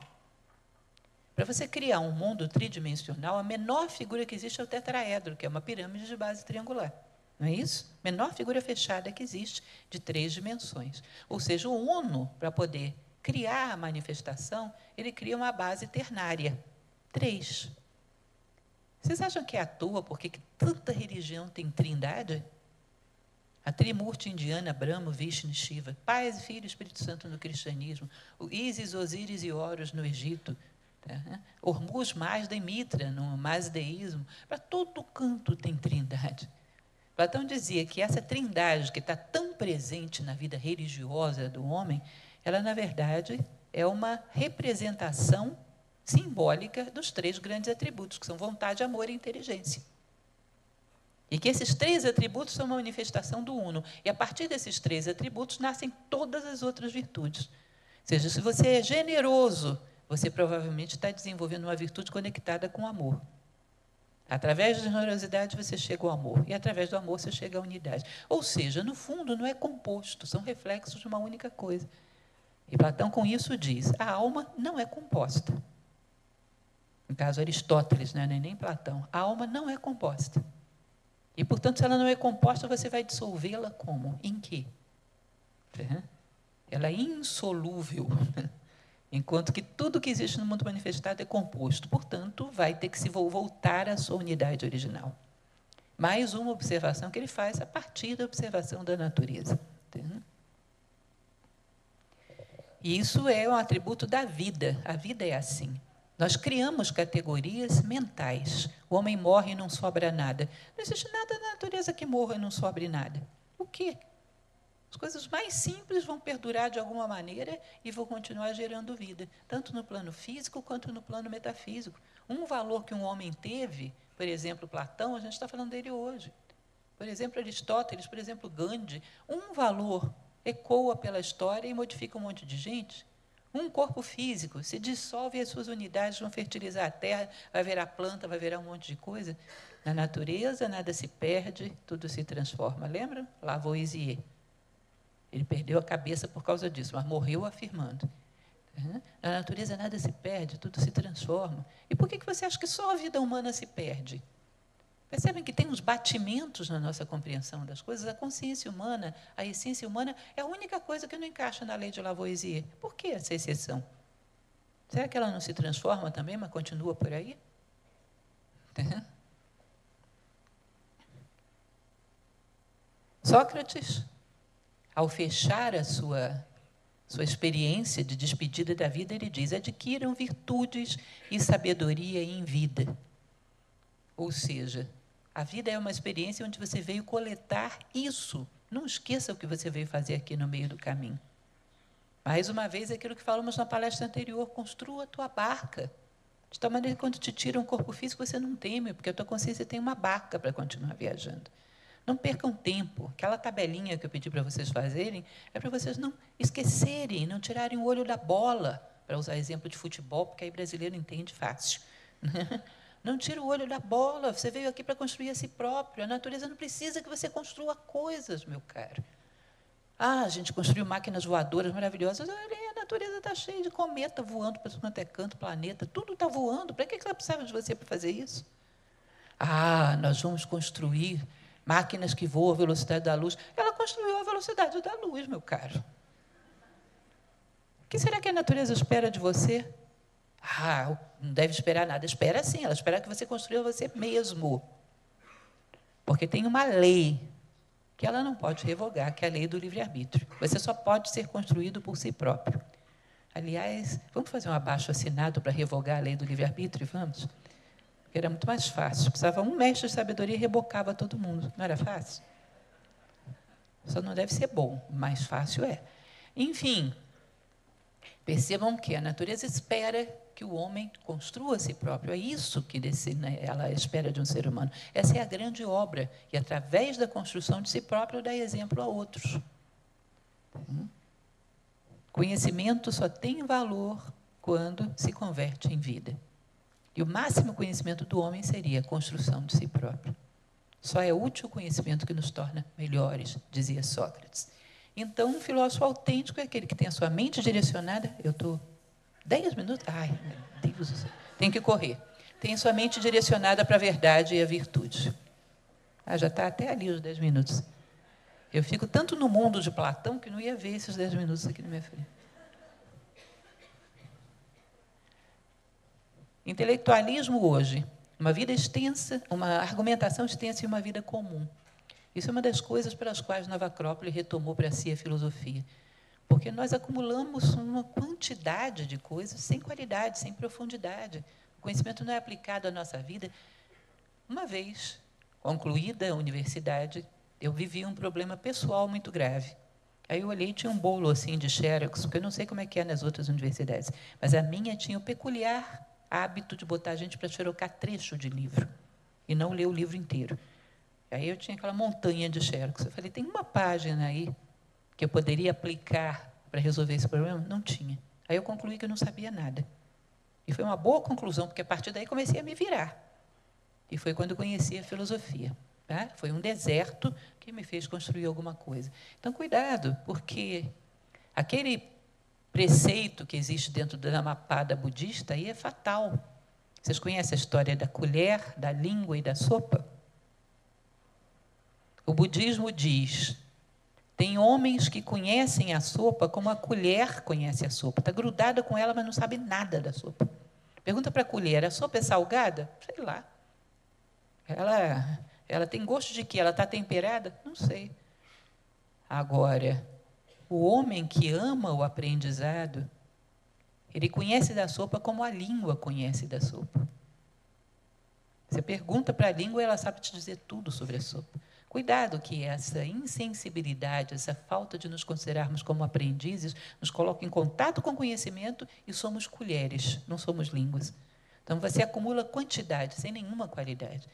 Speaker 1: Para você criar um mundo tridimensional, a menor figura que existe é o tetraedro, que é uma pirâmide de base triangular. Não é isso? Menor figura fechada que existe, de 3 dimensões. Ou seja, o Uno, para poder criar a manifestação, ele cria uma base ternária. 3. Vocês acham que é à toa porque que tanta religião tem trindade? A Trimurti indiana, Brahma, Vishnu e Shiva, Pai, Filho e Espírito Santo no cristianismo, o Ísis, Osíris e Horus no Egito, Hormuz, Mazda e Mitra no mazdeísmo, para todo canto tem trindade. Platão dizia que essa trindade que está tão presente na vida religiosa do homem, ela, na verdade, é uma representação simbólica dos 3 grandes atributos, que são vontade, amor e inteligência. E que esses 3 atributos são uma manifestação do Uno. E, a partir desses 3 atributos, nascem todas as outras virtudes. Ou seja, se você é generoso, você provavelmente está desenvolvendo uma virtude conectada com o amor. Através da generosidade você chega ao amor, e através do amor você chega à unidade. Ou seja, no fundo não é composto, são reflexos de uma única coisa. E Platão com isso diz, a alma não é composta. No caso Aristóteles, não é nem Platão, a alma não é composta. E, portanto, se ela não é composta, você vai dissolvê-la como? Em quê? Ela é insolúvel. Enquanto que tudo que existe no mundo manifestado é composto. Portanto, vai ter que se voltar à sua unidade original. Mais uma observação que ele faz a partir da observação da natureza. E isso é um atributo da vida. A vida é assim. Nós criamos categorias mentais. O homem morre e não sobra nada. Não existe nada na natureza que morra e não sobre nada. O quê? As coisas mais simples vão perdurar de alguma maneira e vão continuar gerando vida, tanto no plano físico quanto no plano metafísico. Um valor que um homem teve, por exemplo, Platão, a gente está falando dele hoje. Por exemplo, Aristóteles, por exemplo, Gandhi. Um valor ecoa pela história e modifica um monte de gente. Um corpo físico se dissolve e as suas unidades vão fertilizar a terra, vai virar planta, vai virar um monte de coisa. Na natureza, nada se perde, tudo se transforma. Lembra? Lavoisier. Ele perdeu a cabeça por causa disso, mas morreu afirmando. Na natureza nada se perde, tudo se transforma. E por que você acha que só a vida humana se perde? Percebem que tem uns batimentos na nossa compreensão das coisas? A consciência humana, a essência humana, é a única coisa que não encaixa na lei de Lavoisier. Por que essa exceção? Será que ela não se transforma também, mas continua por aí? Sócrates, ao fechar a sua experiência de despedida da vida, ele diz, adquiram virtudes e sabedoria em vida. Ou seja, a vida é uma experiência onde você veio coletar isso Não esqueça o que você veio fazer aqui no meio do caminho. Mais uma vez, aquilo que falamos na palestra anterior, construa a tua barca. De tal maneira que, quando te tiram o corpo físico, você não teme, porque a tua consciência tem uma barca para continuar viajando. Não percam tempo. Aquela tabelinha que eu pedi para vocês fazerem é para vocês não esquecerem, não tirarem o olho da bola, para usar exemplo de futebol, porque aí brasileiro entende fácil. Não tira o olho da bola, você veio aqui para construir a si próprio. A natureza não precisa que você construa coisas, meu caro. A gente construiu máquinas voadoras maravilhosas. Olha, a natureza está cheia de cometa voando para quanto é canto, planeta, tudo está voando. Para que ela precisava de você para fazer isso? Nós vamos construir máquinas que voam à velocidade da luz. Ela construiu a velocidade da luz, meu caro. O que será que a natureza espera de você? Não deve esperar nada. Espera sim, ela espera que você construa você mesmo. Porque tem uma lei que ela não pode revogar, que é a lei do livre-arbítrio. Você só pode ser construído por si próprio. Aliás, vamos fazer um abaixo-assinado para revogar a lei do livre-arbítrio? Vamos? Porque era muito mais fácil. Precisava um mestre de sabedoria e rebocava todo mundo. Não era fácil? Só não deve ser bom, mais fácil é. Enfim, percebam que a natureza espera que o homem construa a si próprio. É isso que ela espera de um ser humano. Essa é a grande obra. E, através da construção de si próprio, dá exemplo a outros. Conhecimento só tem valor quando se converte em vida. E o máximo conhecimento do homem seria a construção de si próprio. Só é útil o conhecimento que nos torna melhores, dizia Sócrates. Então, um filósofo autêntico é aquele que tem a sua mente direcionada. Eu estou 10 minutos? Ai, meu Deus do céu. Tem que correr. Tem a sua mente direcionada para a verdade e a virtude. Já está até ali os 10 minutos. Eu fico tanto no mundo de Platão que não ia ver esses 10 minutos aqui na minha frente. Intelectualismo hoje, uma vida extensa, uma argumentação extensa e uma vida comum. Isso é uma das coisas pelas quais Nova Acrópole retomou para si a filosofia. Porque nós acumulamos uma quantidade de coisas sem qualidade, sem profundidade. O conhecimento não é aplicado à nossa vida. Uma vez concluída a universidade, eu vivi um problema pessoal muito grave. Aí eu olhei e tinha um bolo assim de xerox, porque eu não sei como é que é nas outras universidades, mas a minha tinha o peculiar hábito de botar a gente para xerocar trecho de livro e não ler o livro inteiro. Aí eu tinha aquela montanha de xerox. Eu falei, tem uma página aí que eu poderia aplicar para resolver esse problema? Não tinha. Aí eu concluí que eu não sabia nada. E foi uma boa conclusão, porque a partir daí comecei a me virar. E foi quando eu conheci a filosofia. Tá? Foi um deserto que me fez construir alguma coisa. Então, cuidado, porque aquele preceito que existe dentro da Dhammapada budista aí é fatal. Vocês conhecem a história da colher, da língua e da sopa? O budismo diz: tem homens que conhecem a sopa como a colher conhece a sopa. Está grudada com ela, mas não sabe nada da sopa. Pergunta para a colher, a sopa é salgada? Sei lá. Ela tem gosto de quê? Ela está temperada? Não sei. Agora, o homem que ama o aprendizado, ele conhece da sopa como a língua conhece da sopa. Você pergunta para a língua e ela sabe te dizer tudo sobre a sopa. Cuidado que essa insensibilidade, essa falta de nos considerarmos como aprendizes, nos coloca em contato com o conhecimento e somos colheres, não somos línguas. Então, você acumula quantidade, sem nenhuma qualidade.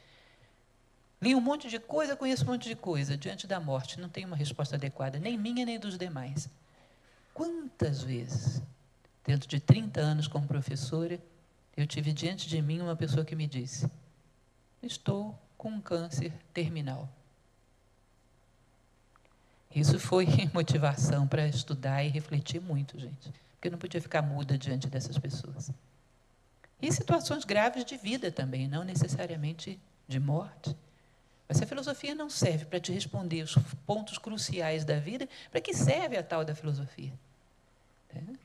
Speaker 1: Li um monte de coisa, conheço um monte de coisa. Diante da morte, não tenho uma resposta adequada, nem minha, nem dos demais. Quantas vezes, dentro de 30 anos como professora, eu tive diante de mim uma pessoa que me disse: estou com um câncer terminal. Isso foi motivação para estudar e refletir muito, gente. Porque eu não podia ficar muda diante dessas pessoas. E situações graves de vida também, não necessariamente de morte. Mas a filosofia não serve para te responder os pontos cruciais da vida, para que serve a tal da filosofia? Ou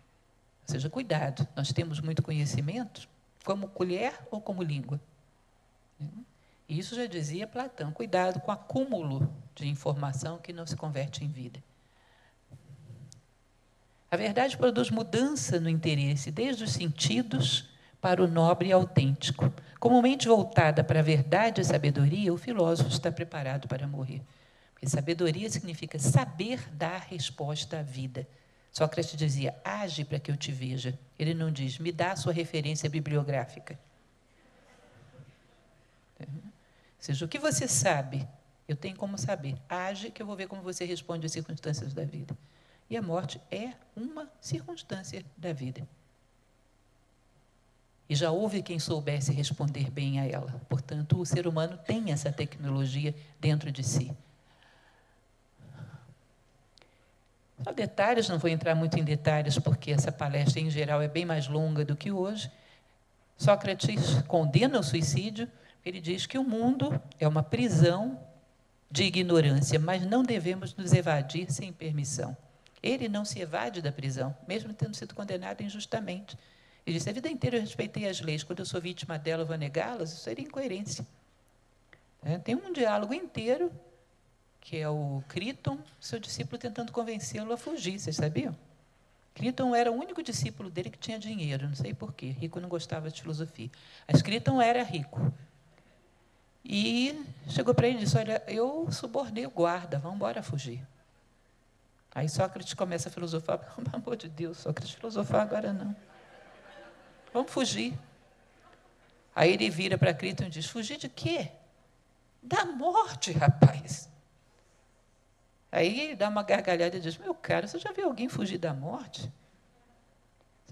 Speaker 1: seja, cuidado, nós temos muito conhecimento, como colher ou como língua. E isso já dizia Platão, cuidado com o acúmulo de informação que não se converte em vida. A verdade produz mudança no interesse, desde os sentidos para o nobre e autêntico. Comumente voltada para a verdade e a sabedoria, o filósofo está preparado para morrer. Porque E sabedoria significa saber dar resposta à vida. Sócrates dizia, age para que eu te veja. Ele não diz, me dá a sua referência bibliográfica. Ou seja, o que você sabe, eu tenho como saber. Age que eu vou ver como você responde às circunstâncias da vida. E a morte é uma circunstância da vida. E já houve quem soubesse responder bem a ela. Portanto, o ser humano tem essa tecnologia dentro de si. Só detalhes, não vou entrar muito em detalhes, porque essa palestra, em geral, é bem mais longa do que hoje. Sócrates condena o suicídio. Ele diz que o mundo é uma prisão de ignorância, mas não devemos nos evadir sem permissão. Ele não se evade da prisão, mesmo tendo sido condenado injustamente. Ele disse, a vida inteira eu respeitei as leis, quando eu sou vítima dela, eu vou negá-las, isso seria incoerência. Tem um diálogo inteiro, que é o Críton, seu discípulo tentando convencê-lo a fugir, vocês sabiam? Críton era o único discípulo dele que tinha dinheiro, não sei porquê, rico não gostava de filosofia. Mas Críton era rico. E chegou para ele e disse, olha, eu subornei o guarda, vamos embora fugir. Aí Sócrates começa a filosofar, pelo amor de Deus, Sócrates, filosofar agora não. Vamos fugir. Aí ele vira para Críton e diz, fugir de quê? Da morte, rapaz. Aí ele dá uma gargalhada e diz, meu caro, você já viu alguém fugir da morte?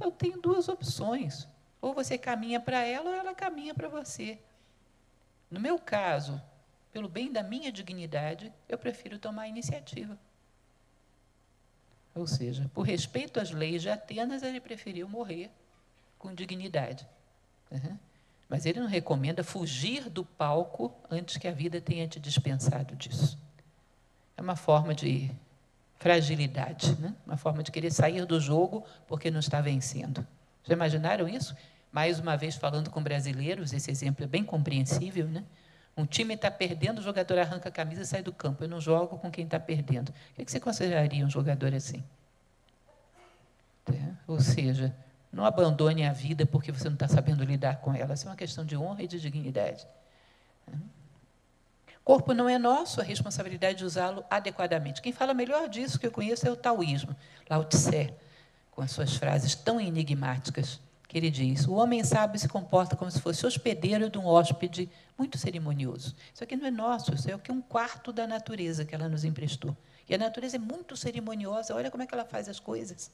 Speaker 1: Eu tenho duas opções. Ou você caminha para ela, ou ela caminha para você. No meu caso, pelo bem da minha dignidade, eu prefiro tomar a iniciativa. Ou seja, por respeito às leis de Atenas, ele preferiu morrer com dignidade. Mas ele não recomenda fugir do palco antes que a vida tenha te dispensado disso. É uma forma de fragilidade, né? Uma forma de querer sair do jogo porque não está vencendo. Já imaginaram isso? Mais uma vez, falando com brasileiros, esse exemplo é bem compreensível, né? Um time está perdendo, o jogador arranca a camisa e sai do campo. Eu não jogo com quem está perdendo. O que você consideraria um jogador assim? Ou seja, não abandone a vida porque você não está sabendo lidar com ela. Isso é uma questão de honra e de dignidade. O corpo não é nosso, a responsabilidade de usá-lo adequadamente. Quem fala melhor disso que eu conheço é o taoísmo, Lao Tse, com as suas frases tão enigmáticas, que ele diz, o homem sábio se comporta como se fosse hospedeiro de um hóspede muito cerimonioso. Isso aqui não é nosso, isso é o que um quarto da natureza que ela nos emprestou. E a natureza é muito cerimoniosa, olha como é que ela faz as coisas.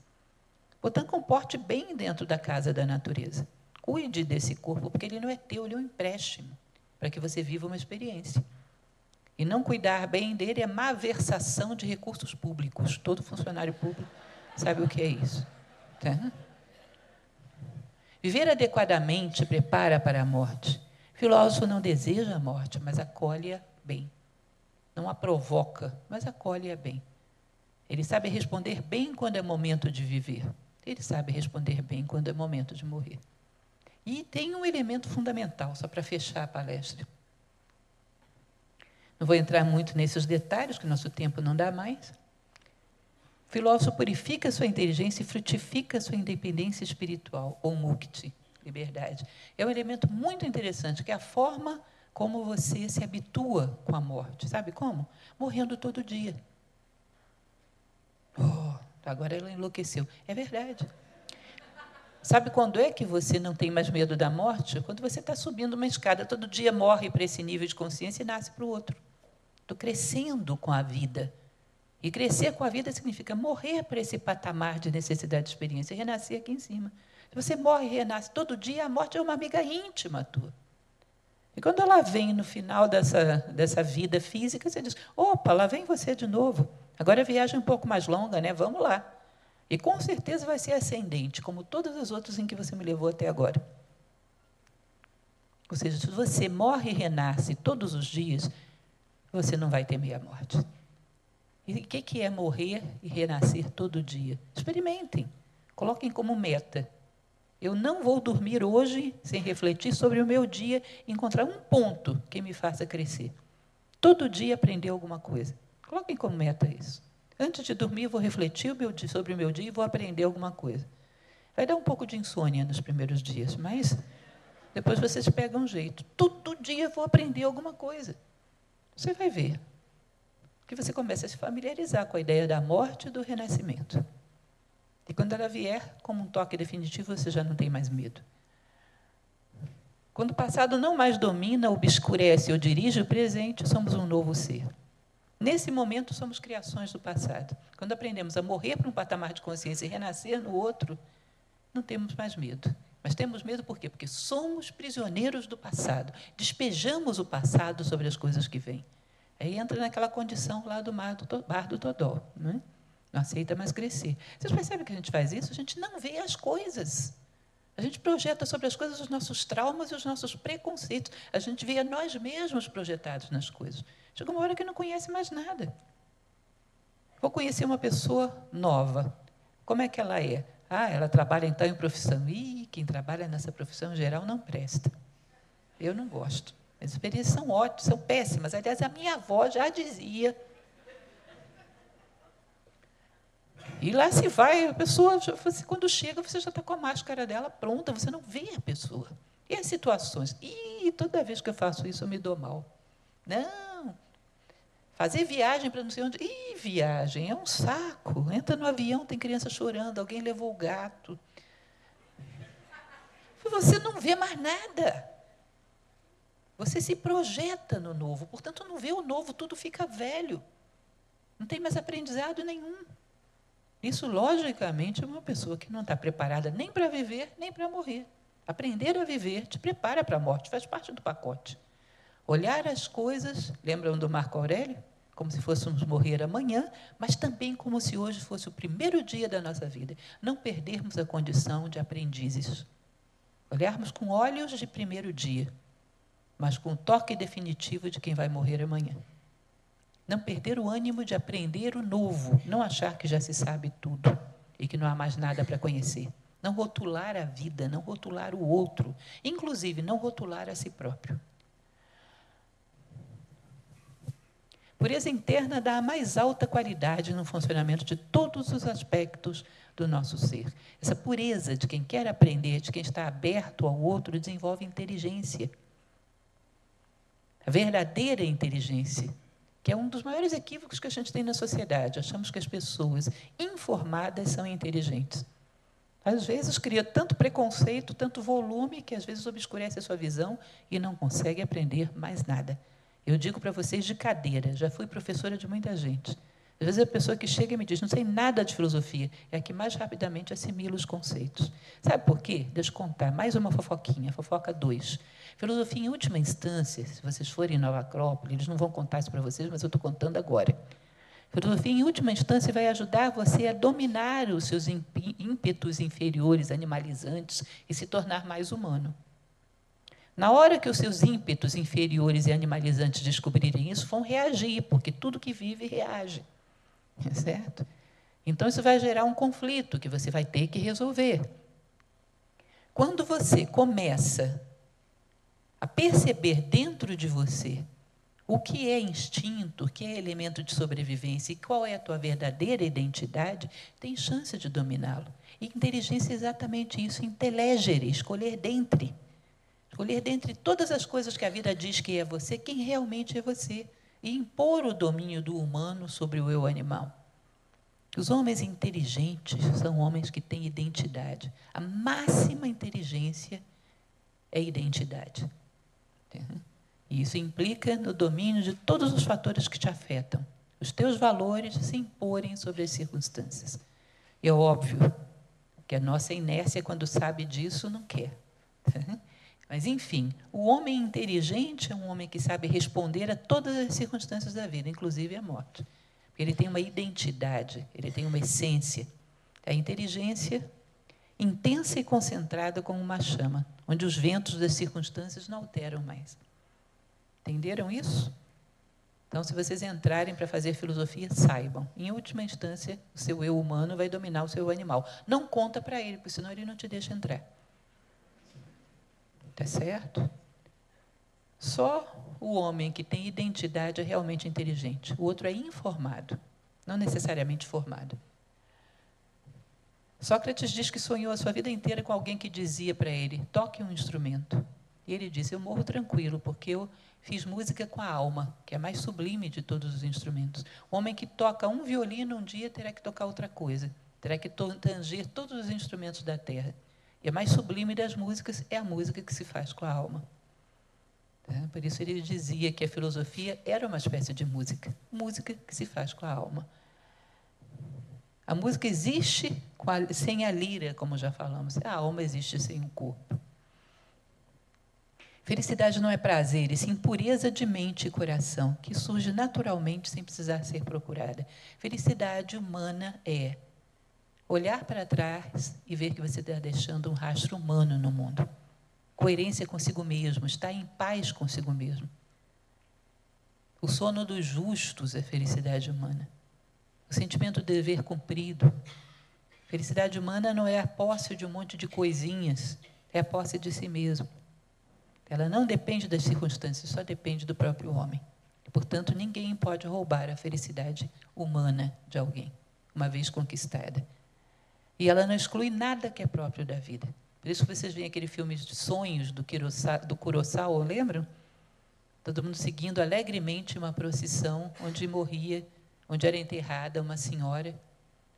Speaker 1: Portanto, comporte bem dentro da casa da natureza. Cuide desse corpo, porque ele não é teu, ele é um empréstimo, para que você viva uma experiência. E não cuidar bem dele é malversação de recursos públicos. Todo funcionário público sabe o que é isso. Tá? Viver adequadamente prepara para a morte. O filósofo não deseja a morte, mas acolhe-a bem. Não a provoca, mas acolhe-a bem. Ele sabe responder bem quando é momento de viver. Ele sabe responder bem quando é momento de morrer. E tem um elemento fundamental, só para fechar a palestra. Não vou entrar muito nesses detalhes, que nosso tempo não dá mais. O filósofo purifica sua inteligência e frutifica sua independência espiritual, ou mukti, liberdade. É um elemento muito interessante, que é a forma como você se habitua com a morte. Sabe como? Morrendo todo dia. Oh, agora ela enlouqueceu. É verdade. Sabe quando é que você não tem mais medo da morte? Quando você está subindo uma escada, todo dia morre para esse nível de consciência e nasce para o outro. Estou crescendo com a vida. E crescer com a vida significa morrer para esse patamar de necessidade de experiência e renascer aqui em cima. Se você morre e renasce todo dia, a morte é uma amiga íntima tua. E quando ela vem no final dessa vida física, você diz, opa, lá vem você de novo. Agora a viagem é um pouco mais longa, né? Vamos lá. E com certeza vai ser ascendente, como todas as outras em que você me levou até agora. Ou seja, se você morre e renasce todos os dias, você não vai temer a morte. E o que é morrer e renascer todo dia? Experimentem, coloquem como meta. Eu não vou dormir hoje sem refletir sobre o meu dia e encontrar um ponto que me faça crescer. Todo dia aprender alguma coisa. Coloquem como meta isso. Antes de dormir, vou refletir sobre o meu dia e vou aprender alguma coisa. Vai dar um pouco de insônia nos primeiros dias, mas depois vocês pegam um jeito. Todo dia vou aprender alguma coisa. Você vai ver. que você começa a se familiarizar com a ideia da morte e do renascimento. E quando ela vier como um toque definitivo, você já não tem mais medo. Quando o passado não mais domina, obscurece ou dirige o presente, somos um novo ser. Nesse momento, somos criações do passado. Quando aprendemos a morrer para um patamar de consciência e renascer no outro, não temos mais medo. Mas temos medo por quê? Porque somos prisioneiros do passado. Despejamos o passado sobre as coisas que vêm. Aí entra naquela condição lá do bar do Todó. Não aceita mais crescer. Vocês percebem que a gente faz isso? A gente não vê as coisas. A gente projeta sobre as coisas os nossos traumas e os nossos preconceitos. A gente vê a nós mesmos projetados nas coisas. Chega uma hora que não conhece mais nada. Vou conhecer uma pessoa nova. Como é que ela é? Ela trabalha então em profissão. Quem trabalha nessa profissão em geral não presta. Eu não gosto. As experiências são ótimas, são péssimas. Aliás, a minha avó já dizia. E lá se vai, a pessoa, quando chega, você já está com a máscara dela pronta, você não vê a pessoa. E as situações? Toda vez que eu faço isso, eu me dou mal. Não. Fazer viagem para não sei onde. Viagem é um saco. Entra no avião, tem criança chorando, alguém levou o gato. Você não vê mais nada. Você se projeta no novo, portanto, não vê o novo, tudo fica velho. Não tem mais aprendizado nenhum. Isso, logicamente, é uma pessoa que não está preparada nem para viver, nem para morrer. Aprender a viver te prepara para a morte, faz parte do pacote. Olhar as coisas, lembram do Marco Aurélio? Como se fôssemos morrer amanhã, mas também como se hoje fosse o primeiro dia da nossa vida. Não perdermos a condição de aprendizes. Olharmos com olhos de primeiro dia, mas com o toque definitivo de quem vai morrer amanhã. Não perder o ânimo de aprender o novo, não achar que já se sabe tudo e que não há mais nada para conhecer. Não rotular a vida, não rotular o outro, inclusive não rotular a si próprio. Pureza interna dá a mais alta qualidade no funcionamento de todos os aspectos do nosso ser. Essa pureza de quem quer aprender, de quem está aberto ao outro, desenvolve inteligência. A verdadeira inteligência, que é um dos maiores equívocos que a gente tem na sociedade. Achamos que as pessoas informadas são inteligentes. Às vezes cria tanto preconceito, tanto volume, que às vezes obscurece a sua visão e não consegue aprender mais nada. Eu digo para vocês de cadeira, já fui professora de muita gente. Às vezes a pessoa que chega e me diz, não sei nada de filosofia, é a que mais rapidamente assimila os conceitos. Sabe por quê? Deixa eu contar, mais uma fofoquinha, fofoca 2. Filosofia, em última instância, se vocês forem em Nova Acrópole, eles não vão contar isso para vocês, mas eu estou contando agora. Filosofia, em última instância, vai ajudar você a dominar os seus ímpetos inferiores, animalizantes, e se tornar mais humano. Na hora que os seus ímpetos inferiores e animalizantes descobrirem isso, vão reagir, porque tudo que vive reage. Certo? Então, isso vai gerar um conflito que você vai ter que resolver. Quando você começa a perceber dentro de você o que é instinto, o que é elemento de sobrevivência e qual é a tua verdadeira identidade, tem chance de dominá-lo. E inteligência é exatamente isso, intelegere, escolher dentre. Escolher dentre todas as coisas que a vida diz que é você, quem realmente é você. E impor o domínio do humano sobre o eu animal. Os homens inteligentes são homens que têm identidade. A máxima inteligência é identidade. E isso implica no domínio de todos os fatores que te afetam. Os teus valores se imporem sobre as circunstâncias. E é óbvio que a nossa inércia, quando sabe disso, não quer. Mas, enfim, o homem inteligente é um homem que sabe responder a todas as circunstâncias da vida, inclusive a morte. Porque ele tem uma identidade, ele tem uma essência. A inteligência intensa e concentrada como uma chama, onde os ventos das circunstâncias não alteram mais. Entenderam isso? Então, se vocês entrarem para fazer filosofia, saibam. Em última instância, o seu eu humano vai dominar o seu animal. Não conta para ele, porque senão ele não te deixa entrar. Está certo? Só o homem que tem identidade é realmente inteligente. O outro é informado, não necessariamente formado. Sócrates diz que sonhou a sua vida inteira com alguém que dizia para ele, toque um instrumento. E ele disse, eu morro tranquilo, porque eu fiz música com a alma, que é a mais sublime de todos os instrumentos. O homem que toca um violino um dia terá que tocar outra coisa, terá que tanger todos os instrumentos da terra. E a mais sublime das músicas é a música que se faz com a alma. Por isso ele dizia que a filosofia era uma espécie de música, música que se faz com a alma. A música existe sem a lira, como já falamos, a alma existe sem o corpo. Felicidade não é prazer, e sim pureza de mente e coração, que surge naturalmente sem precisar ser procurada. Felicidade humana é olhar para trás e ver que você está deixando um rastro humano no mundo. Coerência consigo mesmo, estar em paz consigo mesmo. O sono dos justos é felicidade humana. O sentimento de dever cumprido. Felicidade humana não é a posse de um monte de coisinhas, é a posse de si mesmo. Ela não depende das circunstâncias, só depende do próprio homem. Portanto, ninguém pode roubar a felicidade humana de alguém, uma vez conquistada. E ela não exclui nada que é próprio da vida. Por isso que vocês veem aquele filme de Sonhos do Kurosawa, lembram? Todo mundo seguindo alegremente uma procissão onde era enterrada uma senhora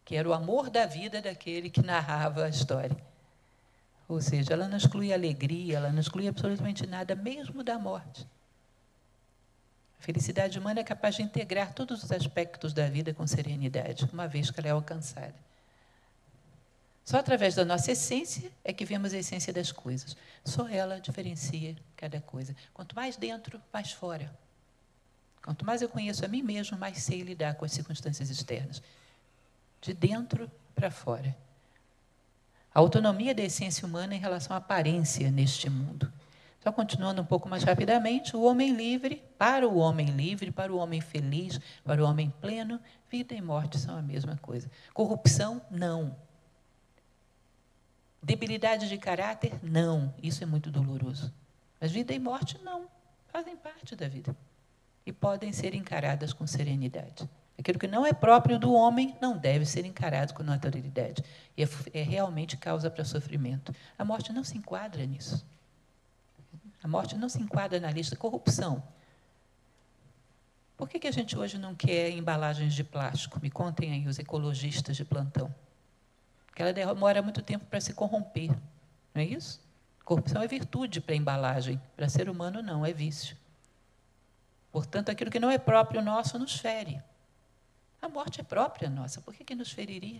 Speaker 1: que era o amor da vida daquele que narrava a história. Ou seja, ela não exclui a alegria, ela não exclui absolutamente nada, mesmo da morte. A felicidade humana é capaz de integrar todos os aspectos da vida com serenidade, uma vez que ela é alcançada. Só através da nossa essência é que vemos a essência das coisas. Só ela diferencia cada coisa. Quanto mais dentro, mais fora. Quanto mais eu conheço a mim mesmo, mais sei lidar com as circunstâncias externas. De dentro para fora. A autonomia da essência humana em relação à aparência neste mundo. Só continuando um pouco mais rapidamente, o homem livre, para o homem feliz, para o homem pleno, vida e morte são a mesma coisa. Corrupção, não. Debilidade de caráter, não. Isso é muito doloroso. Mas vida e morte, não. Fazem parte da vida. E podem ser encaradas com serenidade. Aquilo que não é próprio do homem não deve ser encarado com naturalidade. E é realmente causa para sofrimento. A morte não se enquadra nisso. A morte não se enquadra na lista. Corrupção. Por que a gente hoje não quer embalagens de plástico? Me contem aí os ecologistas de plantão. Porque ela demora muito tempo para se corromper. Não é isso? Corrupção é virtude para a embalagem. Para ser humano, não, é vício. Portanto, aquilo que não é próprio nosso nos fere. A morte é própria nossa, por que nos feriria?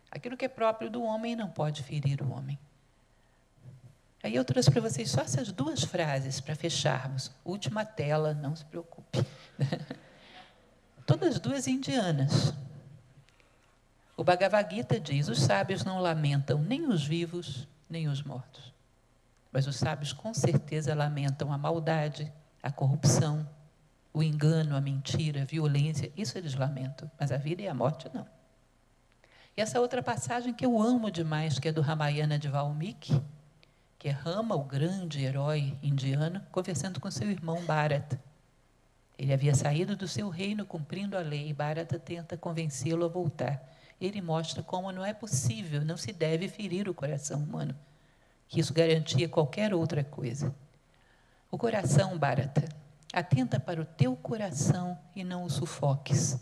Speaker 1: Aquilo que é próprio do homem não pode ferir o homem. Aí eu trouxe para vocês só essas duas frases para fecharmos. Última tela, não se preocupe. Todas duas indianas. O Bhagavad Gita diz, os sábios não lamentam nem os vivos, nem os mortos. Mas os sábios, com certeza, lamentam a maldade, a corrupção, o engano, a mentira, a violência. Isso eles lamentam, mas a vida e a morte, não. E essa outra passagem que eu amo demais, que é do Ramayana de Valmiki, que é Rama, o grande herói indiano, conversando com seu irmão Bharata. Ele havia saído do seu reino cumprindo a lei, e Bharata tenta convencê-lo a voltar. Ele mostra como não é possível, não se deve ferir o coração humano, que isso garantia qualquer outra coisa. O coração, Bharata, atenta para o teu coração e não o sufoques.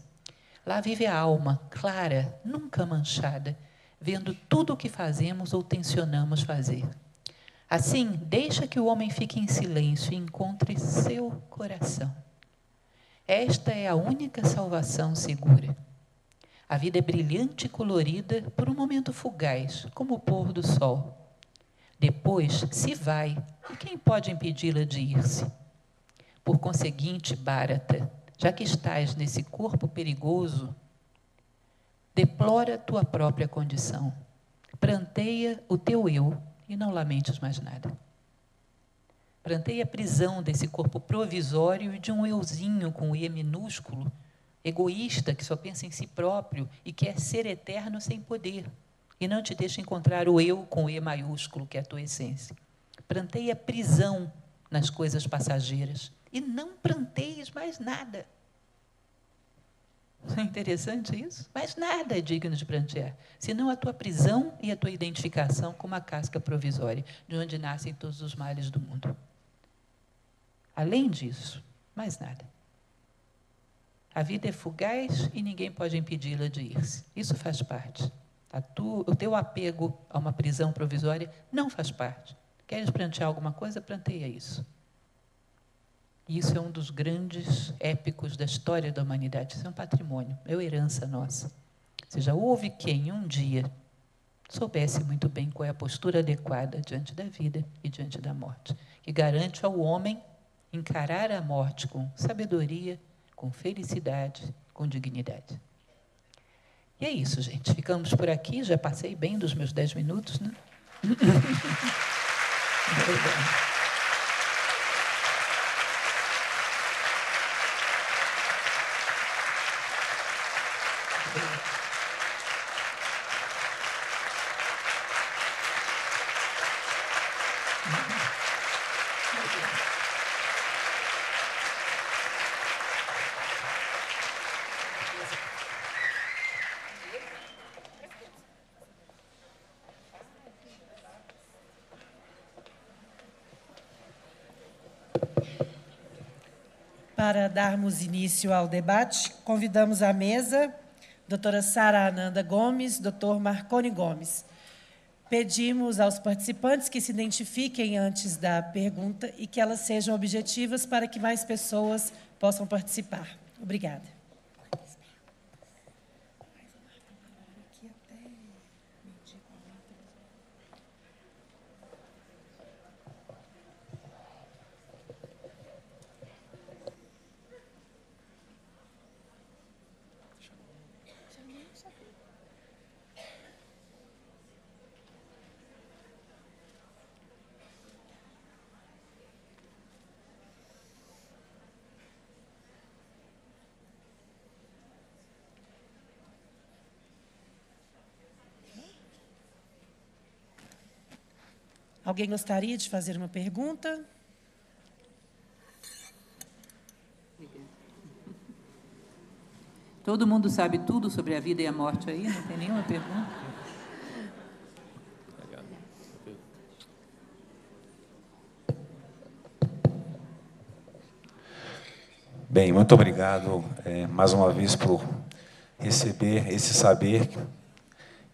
Speaker 1: Lá vive a alma, clara, nunca manchada, vendo tudo o que fazemos ou tensionamos fazer. Assim, deixa que o homem fique em silêncio e encontre seu coração. Esta é a única salvação segura. A vida é brilhante e colorida por um momento fugaz, como o pôr do sol. Depois se vai, e quem pode impedi-la de ir-se? Por conseguinte, Bharata, já que estás nesse corpo perigoso, deplora tua própria condição. Pranteia o teu eu e não lamentes mais nada. Pranteia a prisão desse corpo provisório e de um euzinho com E minúsculo, egoísta, que só pensa em si próprio e quer ser eterno sem poder, e não te deixa encontrar o eu com E maiúsculo, que é a tua essência. Pranteia a prisão nas coisas passageiras e não pranteies mais nada. Não é interessante isso? Mas nada é digno de prantear, senão a tua prisão e a tua identificação com uma casca provisória, de onde nascem todos os males do mundo. Além disso, mais nada. A vida é fugaz e ninguém pode impedi-la de ir-se. Isso faz parte. O teu apego a uma prisão provisória não faz parte. Queres prantear alguma coisa? Pranteia isso. Isso é um dos grandes épicos da história da humanidade. Isso é um patrimônio, é uma herança nossa. Ou seja, houve quem um dia soubesse muito bem qual é a postura adequada diante da vida e diante da morte, que garante ao homem encarar a morte com sabedoria, com felicidade, com dignidade. E é isso, gente. Ficamos por aqui. Já passei bem dos meus 10 minutos, né? Obrigada.
Speaker 2: Para darmos início ao debate, convidamos à mesa doutora Sara Ananda Gomes, doutor Marconi Gomes. Pedimos aos participantes que se identifiquem antes da pergunta e que elas sejam objetivas para que mais pessoas possam participar. Obrigada. Alguém gostaria de fazer uma pergunta?
Speaker 1: Todo mundo sabe tudo sobre a vida e a morte aí? Não tem nenhuma pergunta?
Speaker 3: Bem, muito obrigado mais uma vez por receber esse saber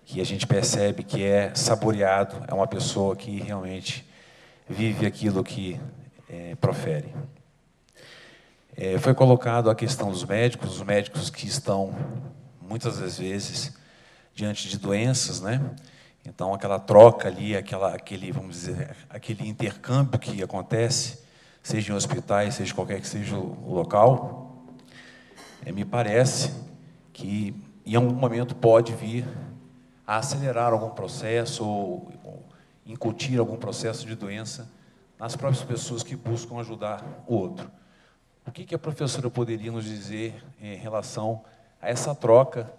Speaker 3: que a gente percebe que é saboreado, é uma pessoa que realmente vive aquilo que profere. Foi colocado a questão dos médicos, os médicos que estão, muitas das vezes, diante de doenças, né? Então, aquela troca ali, aquele, vamos dizer, aquele intercâmbio que acontece, seja em hospitais, seja qualquer que seja o local, me parece que, em algum momento, pode vir a acelerar algum processo ou incutir algum processo de doença nas próprias pessoas que buscam ajudar o outro. O que a professora poderia nos dizer em relação a essa troca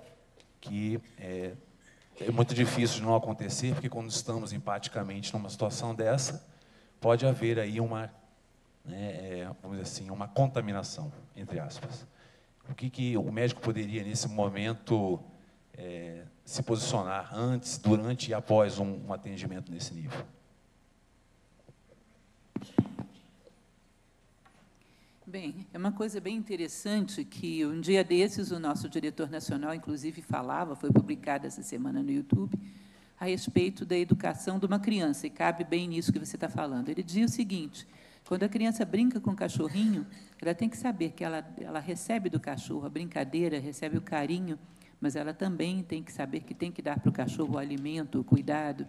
Speaker 3: que é muito difícil de não acontecer, porque quando estamos empaticamente numa situação dessa, pode haver aí uma, vamos dizer assim, uma contaminação, entre aspas. O que o médico poderia, nesse momento, se posicionar antes, durante e após um atendimento nesse nível?
Speaker 1: Bem, é uma coisa bem interessante que um dia desses o nosso diretor nacional, inclusive, falava, foi publicado essa semana no YouTube, a respeito da educação de uma criança, e cabe bem nisso que você está falando. Ele dizia o seguinte: quando a criança brinca com o cachorrinho, ela tem que saber que ela recebe do cachorro a brincadeira, recebe o carinho, mas ela também tem que saber que tem que dar para o cachorro o alimento, o cuidado.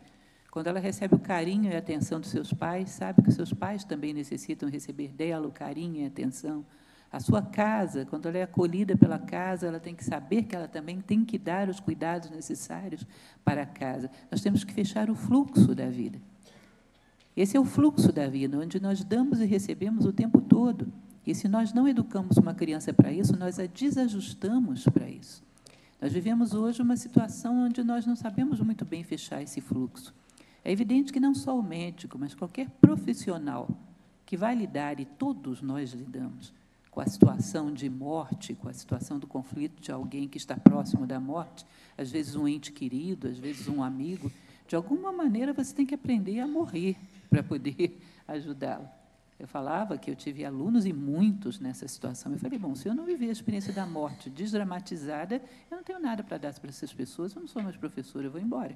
Speaker 1: Quando ela recebe o carinho e a atenção dos seus pais, sabe que os seus pais também necessitam receber dela o carinho e a atenção. A sua casa, quando ela é acolhida pela casa, ela tem que saber que ela também tem que dar os cuidados necessários para a casa. Nós temos que fechar o fluxo da vida. Esse é o fluxo da vida, onde nós damos e recebemos o tempo todo. E, se nós não educamos uma criança para isso, nós a desajustamos para isso. Nós vivemos hoje uma situação onde nós não sabemos muito bem fechar esse fluxo. É evidente que não só o médico, mas qualquer profissional que vai lidar, e todos nós lidamos, com a situação de morte, com a situação do conflito de alguém que está próximo da morte, às vezes um ente querido, às vezes um amigo, de alguma maneira você tem que aprender a morrer para poder ajudá-lo. Eu falava que eu tive alunos e muitos nessa situação. Eu falei, bom, se eu não viver a experiência da morte desdramatizada, eu não tenho nada para dar para essas pessoas, eu não sou mais professora, eu vou embora.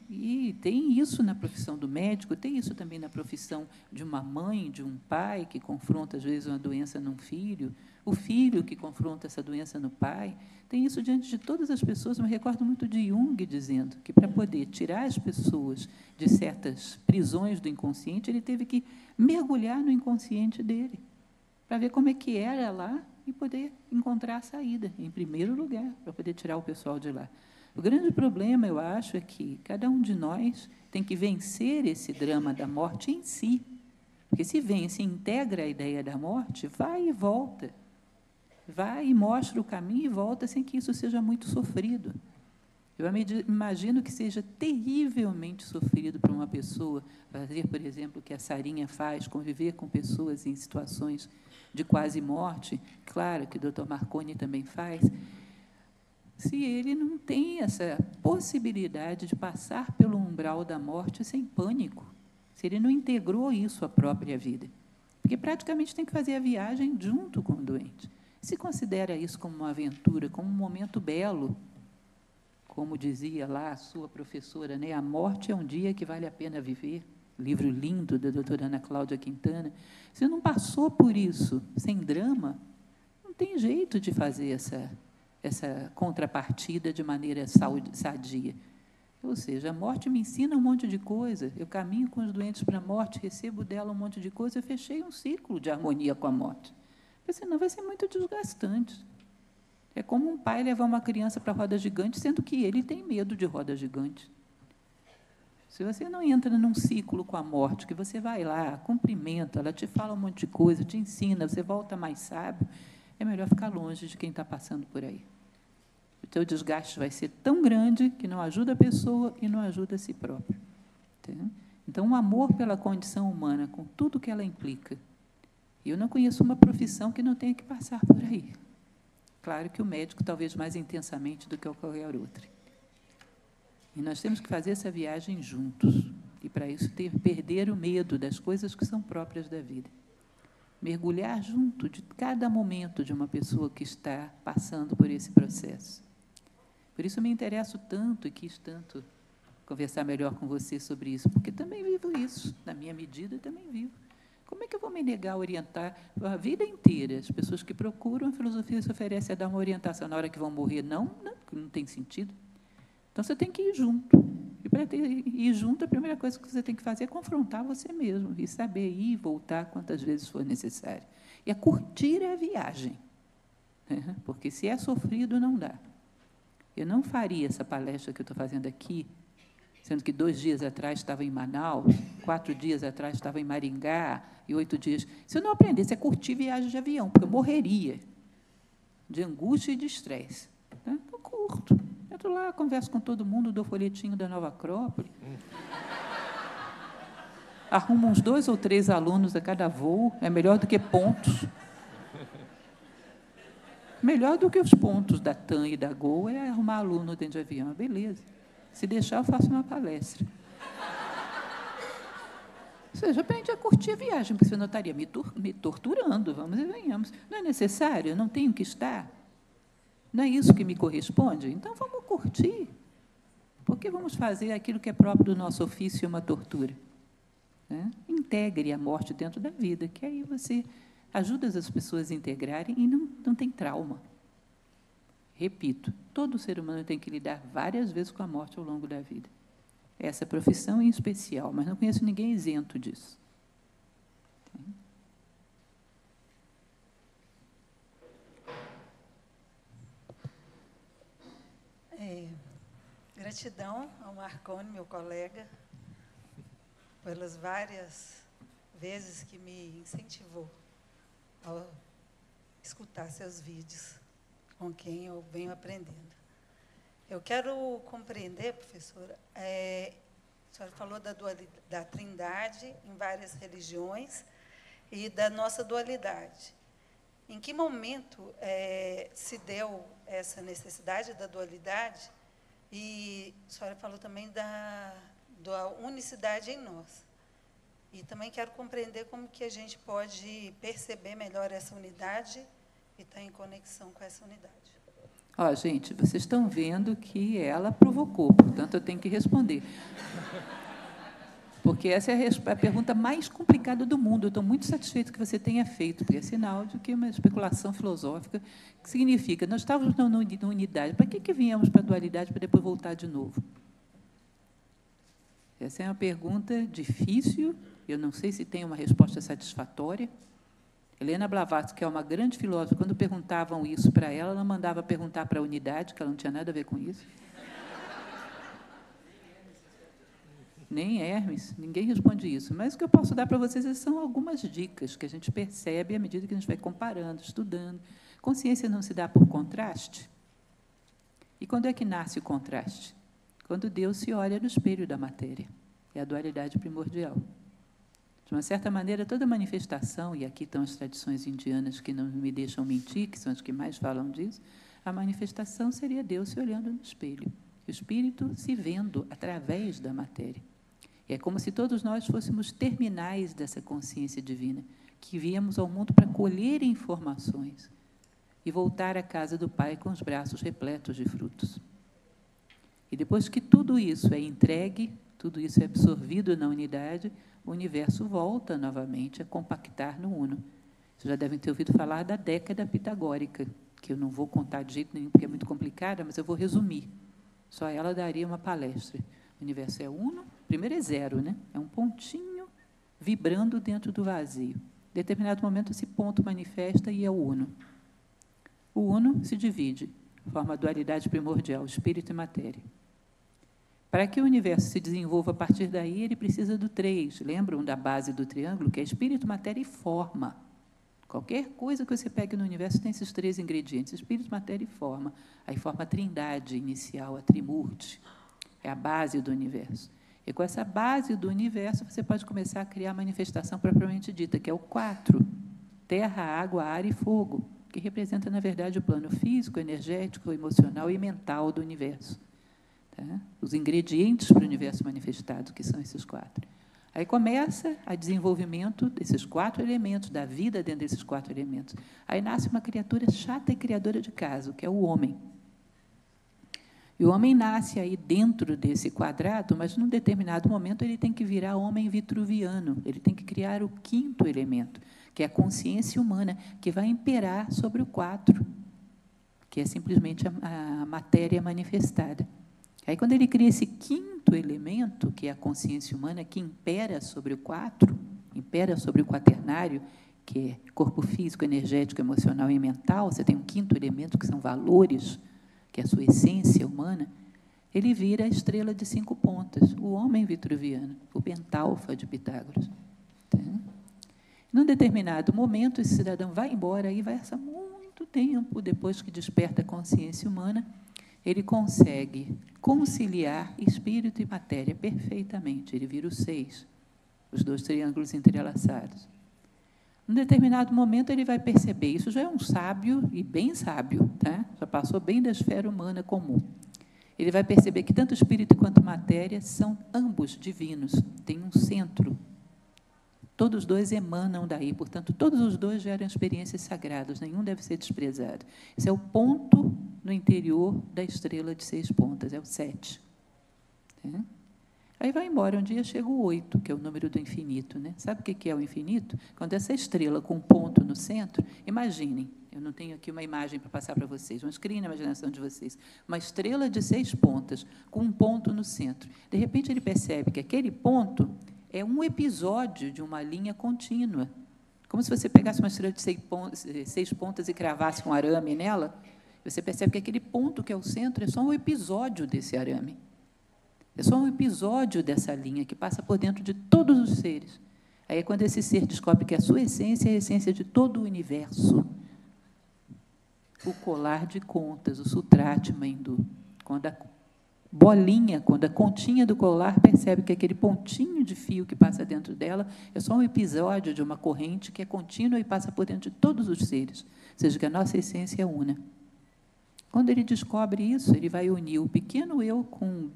Speaker 1: E tem isso na profissão do médico, tem isso também na profissão de uma mãe, de um pai que confronta, às vezes, uma doença num filho, o filho que confronta essa doença no pai. Tem isso diante de todas as pessoas. Eu me recordo muito de Jung dizendo que, para poder tirar as pessoas de certas prisões do inconsciente, ele teve que mergulhar no inconsciente dele, para ver como é que era lá e poder encontrar a saída, em primeiro lugar, para poder tirar o pessoal de lá. O grande problema, eu acho, é que cada um de nós tem que vencer esse drama da morte em si. Porque se vence e integra a ideia da morte, vai e volta. Vai e mostra o caminho e volta sem que isso seja muito sofrido. Eu imagino que seja terrivelmente sofrido para uma pessoa fazer, por exemplo, o que a Sarinha faz, conviver com pessoas em situações de quase morte, claro que o Dr. Marconi também faz, se ele não tem essa possibilidade de passar pelo umbral da morte sem pânico, se ele não integrou isso à própria vida. Porque praticamente tem que fazer a viagem junto com o doente. Se considera isso como uma aventura, como um momento belo, como dizia lá a sua professora, né? A morte é um dia que vale a pena viver, livro lindo da doutora Ana Cláudia Quintana. Se não passou por isso sem drama, não tem jeito de fazer essa contrapartida de maneira sadia. Ou seja, a morte me ensina um monte de coisa, eu caminho com os doentes para a morte, recebo dela um monte de coisa, eu fechei um ciclo de harmonia com a morte. Porque senão vai ser muito desgastante. É como um pai levar uma criança para a roda gigante, sendo que ele tem medo de roda gigante. Se você não entra num ciclo com a morte, que você vai lá, cumprimenta, ela te fala um monte de coisa, te ensina, você volta mais sábio, é melhor ficar longe de quem está passando por aí. O teu desgaste vai ser tão grande que não ajuda a pessoa e não ajuda a si próprio. Entendeu? Então, o amor pela condição humana, com tudo que ela implica. E eu não conheço uma profissão que não tenha que passar por aí. Claro que o médico, talvez mais intensamente do que qualquer outro. E nós temos que fazer essa viagem juntos. E, para isso, perder o medo das coisas que são próprias da vida. Mergulhar junto de cada momento de uma pessoa que está passando por esse processo. Por isso, eu me interesso tanto e quis tanto conversar melhor com você sobre isso, porque também vivo isso, na minha medida, também vivo. Como é que eu vou me negar a orientar a vida inteira? As pessoas que procuram, a filosofia se oferece a dar uma orientação na hora que vão morrer. Não tem sentido. Então, você tem que ir junto. E, para ir junto, a primeira coisa que você tem que fazer é confrontar você mesmo e saber ir e voltar quantas vezes for necessário. E a curtir a viagem. Né? Porque, se é sofrido, não dá. Eu não faria essa palestra que eu estou fazendo aqui, sendo que 2 dias atrás estava em Manaus, 4 dias atrás estava em Maringá, e 8 dias. Se eu não aprendesse a curtir viagem de avião, porque eu morreria de angústia e de estresse. Né? Eu curto. Entro lá, converso com todo mundo, dou folhetinho da Nova Acrópole. Arrumo uns 2 ou 3 alunos a cada voo, é melhor do que pontos. Melhor do que os pontos da TAM e da Gol é arrumar aluno dentro de avião. Beleza. Se deixar, eu faço uma palestra. Ou seja, aprendi a curtir a viagem, porque senão eu estaria me torturando, vamos e venhamos. Não é necessário, eu não tenho que estar. Não é isso que me corresponde? Então, vamos curtir. Por que vamos fazer aquilo que é próprio do nosso ofício uma tortura? Né? Integre a morte dentro da vida, que aí você ajuda as pessoas a integrarem e não tem trauma. Repito, todo ser humano tem que lidar várias vezes com a morte ao longo da vida. Essa profissão em especial, mas não conheço ninguém isento disso.
Speaker 4: Gratidão ao Marconi, meu colega, pelas várias vezes que me incentivou a escutar seus vídeos, com quem eu venho aprendendo. Eu quero compreender, professora, a senhora falou da trindade em várias religiões e da nossa dualidade. em que momento se deu essa necessidade da dualidade? E a senhora falou também da unicidade em nós. E também quero compreender como que a gente pode perceber melhor essa unidade e estar em conexão com essa unidade.
Speaker 1: Ó, gente, vocês estão vendo que ela provocou, portanto, eu tenho que responder. Porque essa é a pergunta mais complicada do mundo. Eu estou muito satisfeito que você tenha feito, porque é sinal de que é uma especulação filosófica, que significa, nós estávamos na unidade, para que viemos para a dualidade para depois voltar de novo? Essa é uma pergunta difícil, eu não sei se tem uma resposta satisfatória. Helena Blavatsky, que é uma grande filósofa, quando perguntavam isso para ela, ela mandava perguntar para a unidade, que ela não tinha nada a ver com isso. Nem Hermes, ninguém responde isso. Mas o que eu posso dar para vocês são algumas dicas que a gente percebe à medida que a gente vai comparando, estudando. Consciência não se dá por contraste? E quando é que nasce o contraste? Quando Deus se olha no espelho da matéria. É a dualidade primordial. De uma certa maneira, toda manifestação, e aqui estão as tradições indianas que não me deixam mentir, que são as que mais falam disso, a manifestação seria Deus se olhando no espelho. O espírito se vendo através da matéria. E é como se todos nós fôssemos terminais dessa consciência divina, que viemos ao mundo para colher informações e voltar à casa do Pai com os braços repletos de frutos. E depois que tudo isso é entregue, tudo isso é absorvido na unidade, o universo volta novamente a compactar no uno. Vocês já devem ter ouvido falar da década pitagórica, que eu não vou contar de jeito nenhum, porque é muito complicada, mas eu vou resumir. Só ela daria uma palestra. O universo é uno, primeiro é zero, né? É um pontinho vibrando dentro do vazio. Em determinado momento, esse ponto manifesta e é o uno. O uno se divide, forma a dualidade primordial, espírito e matéria. Para que o universo se desenvolva a partir daí, ele precisa do 3. Lembram da base do triângulo, que é espírito, matéria e forma. Qualquer coisa que você pegue no universo tem esses 3 ingredientes, espírito, matéria e forma. Aí forma a trindade inicial, a trimurti. É a base do universo. E com essa base do universo, você pode começar a criar a manifestação propriamente dita, que é o 4. Terra, água, ar e fogo, que representa, na verdade, o plano físico, energético, emocional e mental do universo. Tá? Os ingredientes para o universo manifestado, que são esses 4. Aí começa o desenvolvimento desses 4 elementos, da vida dentro desses 4 elementos. Aí nasce uma criatura chata e criadora de caso, que é o homem. E o homem nasce aí dentro desse quadrado, mas, num determinado momento, ele tem que virar homem vitruviano, ele tem que criar o 5º elemento, que é a consciência humana, que vai imperar sobre o 4, que é simplesmente a matéria manifestada. Aí, quando ele cria esse 5º elemento, que é a consciência humana, que impera sobre o 4, impera sobre o quaternário, que é corpo físico, energético, emocional e mental, você tem um 5º elemento, que são valores, que é a sua essência humana, ele vira a estrela de 5 pontas, o homem vitruviano, o pentalfa de Pitágoras. Tá? Num determinado momento, esse cidadão vai embora, aí vai passar muito tempo, depois que desperta a consciência humana, ele consegue conciliar espírito e matéria perfeitamente. Ele vira o 6, os 2 triângulos entrelaçados. Num determinado momento, ele vai perceber, isso já é um sábio, e bem sábio, tá? Já passou bem da esfera humana comum. Ele vai perceber que tanto espírito quanto matéria são ambos divinos, têm um centro. Todos os 2 emanam daí, portanto, todos os 2 geram experiências sagradas, nenhum deve ser desprezado. Esse é o ponto no interior da estrela de 6 pontas, é o 7. Tá? Aí vai embora, um dia chega o 8, que é o número do infinito. Né? Sabe o que é o infinito? Quando essa estrela com um ponto no centro, imaginem, eu não tenho aqui uma imagem para passar para vocês, mas criem na imaginação de vocês, uma estrela de 6 pontas, com um ponto no centro. De repente, ele percebe que aquele ponto é um episódio de uma linha contínua. Como se você pegasse uma estrela de 6 pontas e cravasse um arame nela, você percebe que aquele ponto que é o centro é só um episódio desse arame. É só um episódio dessa linha que passa por dentro de todos os seres. Aí é quando esse ser descobre que a sua essência é a essência de todo o universo. O colar de contas, o Sutratma hindu. Quando a bolinha, quando a continha do colar percebe que aquele pontinho de fio que passa dentro dela é só um episódio de uma corrente que é contínua e passa por dentro de todos os seres, ou seja, que a nossa essência é una. Quando ele descobre isso, ele vai unir o pequeno eu com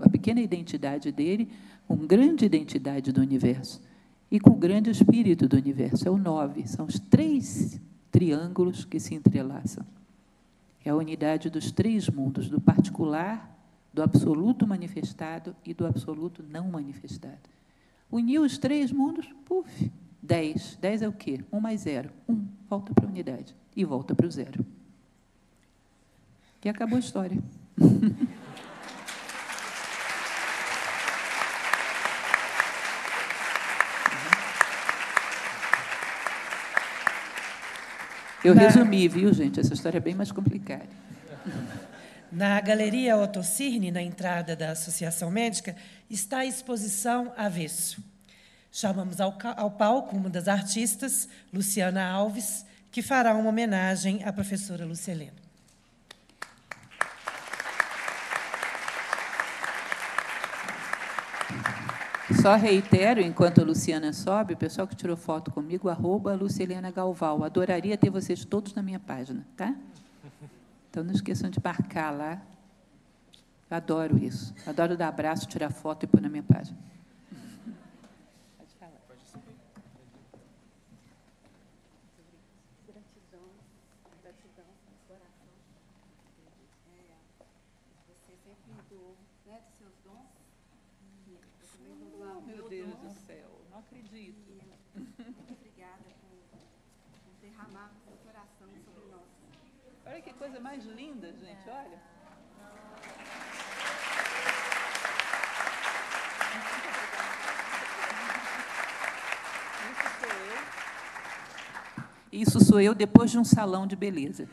Speaker 1: a pequena identidade dele, com a grande identidade do universo, e com o grande espírito do universo. É o 9, são os 3 triângulos que se entrelaçam. É a unidade dos 3 mundos, do particular, do absoluto manifestado e do absoluto não manifestado. Uniu os 3 mundos, puf, 10. 10 é o quê? 1 mais 0. 1, volta para a unidade e volta para o 0. E acabou a história. Eu resumi, viu, gente? Essa história é bem mais complicada.
Speaker 2: Na Galeria Otto Cirne, na entrada da Associação Médica, está a exposição Avesso. Chamamos ao palco uma das artistas, Luciana Alves, que fará uma homenagem à professora Lucilena.
Speaker 1: Só reitero, enquanto a Luciana sobe, o pessoal que tirou foto comigo, @Lucilena Galval. Adoraria ter vocês todos na minha página, tá? Então, não esqueçam de marcar lá. Eu adoro isso. Adoro dar abraço, tirar foto e pôr na minha página. Pode falar.
Speaker 5: Gratidão, coração. Você sempre me doou, né, dos seus dons.
Speaker 1: Meu Deus do céu, não acredito.
Speaker 5: Muito obrigada por derramar o seu coração sobre nós.
Speaker 1: Olha que coisa mais linda, gente, olha. Isso sou eu depois de um salão de beleza.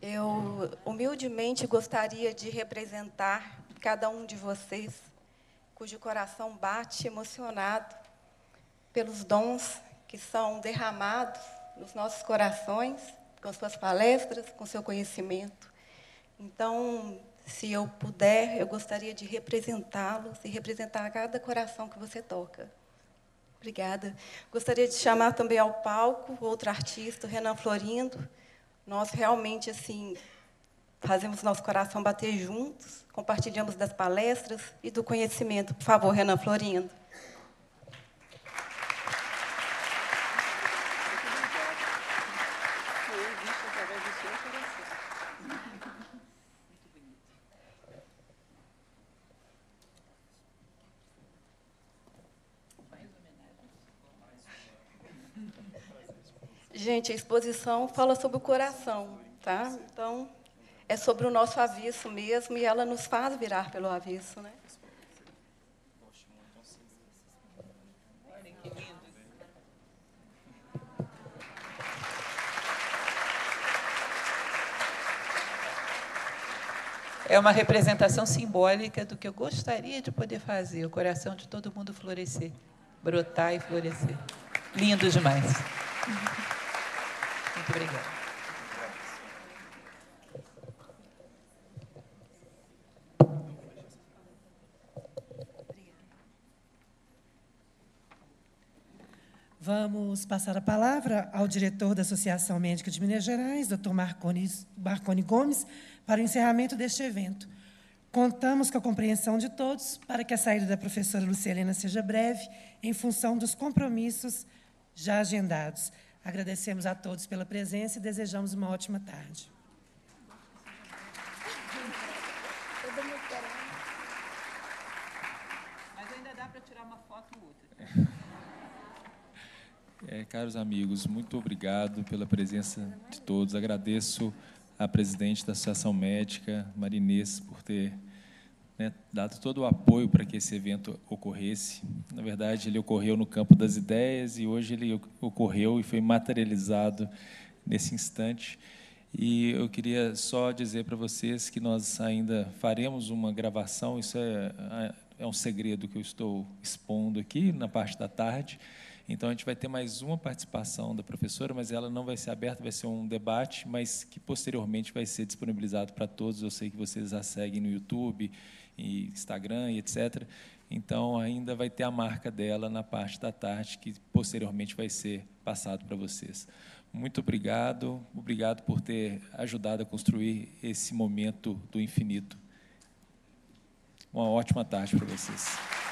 Speaker 5: Eu, humildemente, gostaria de representar cada um de vocês, cujo coração bate emocionado pelos dons que são derramados nos nossos corações, com suas palestras, com seu conhecimento. Então, se eu puder, eu gostaria de representá-los e representar cada coração que você toca. Obrigada. Gostaria de chamar também ao palco outro artista, o Renan Florindo. Nós realmente, assim, fazemos nosso coração bater juntos, compartilhamos das palestras e do conhecimento. Por favor, Renan Florindo. Gente, a exposição fala sobre o coração, tá? Então, é sobre o nosso avesso mesmo, e ela nos faz virar pelo avesso, né?
Speaker 1: Olhem que lindo. É uma representação simbólica do que eu gostaria de poder fazer, o coração de todo mundo florescer, brotar e florescer. Lindo demais. Muito obrigada.
Speaker 2: Vamos passar a palavra ao diretor da Associação Médica de Minas Gerais, Dr. Marconi Gomes, para o encerramento deste evento. Contamos com a compreensão de todos para que a saída da professora Lucilena seja breve, em função dos compromissos já agendados. Agradecemos a todos pela presença e desejamos uma ótima tarde.
Speaker 1: Mas ainda dá para tirar uma foto ou outra.
Speaker 6: Caros amigos, muito obrigado pela presença de todos. Agradeço à presidente da Associação Médica, Marinês, por ter dado todo o apoio para que esse evento ocorresse. Na verdade, ele ocorreu no campo das ideias e hoje ele ocorreu e foi materializado nesse instante. E eu queria só dizer para vocês que nós ainda faremos uma gravação, isso é um segredo que eu estou expondo aqui na parte da tarde, Então, a gente vai ter mais uma participação da professora, mas ela não vai ser aberta, vai ser um debate, mas que posteriormente vai ser disponibilizado para todos. Eu sei que vocês a seguem no YouTube, e Instagram, e etc. Então, ainda vai ter a marca dela na parte da tarde, que posteriormente vai ser passado para vocês. Muito obrigado por ter ajudado a construir esse momento do infinito. Uma ótima tarde para vocês.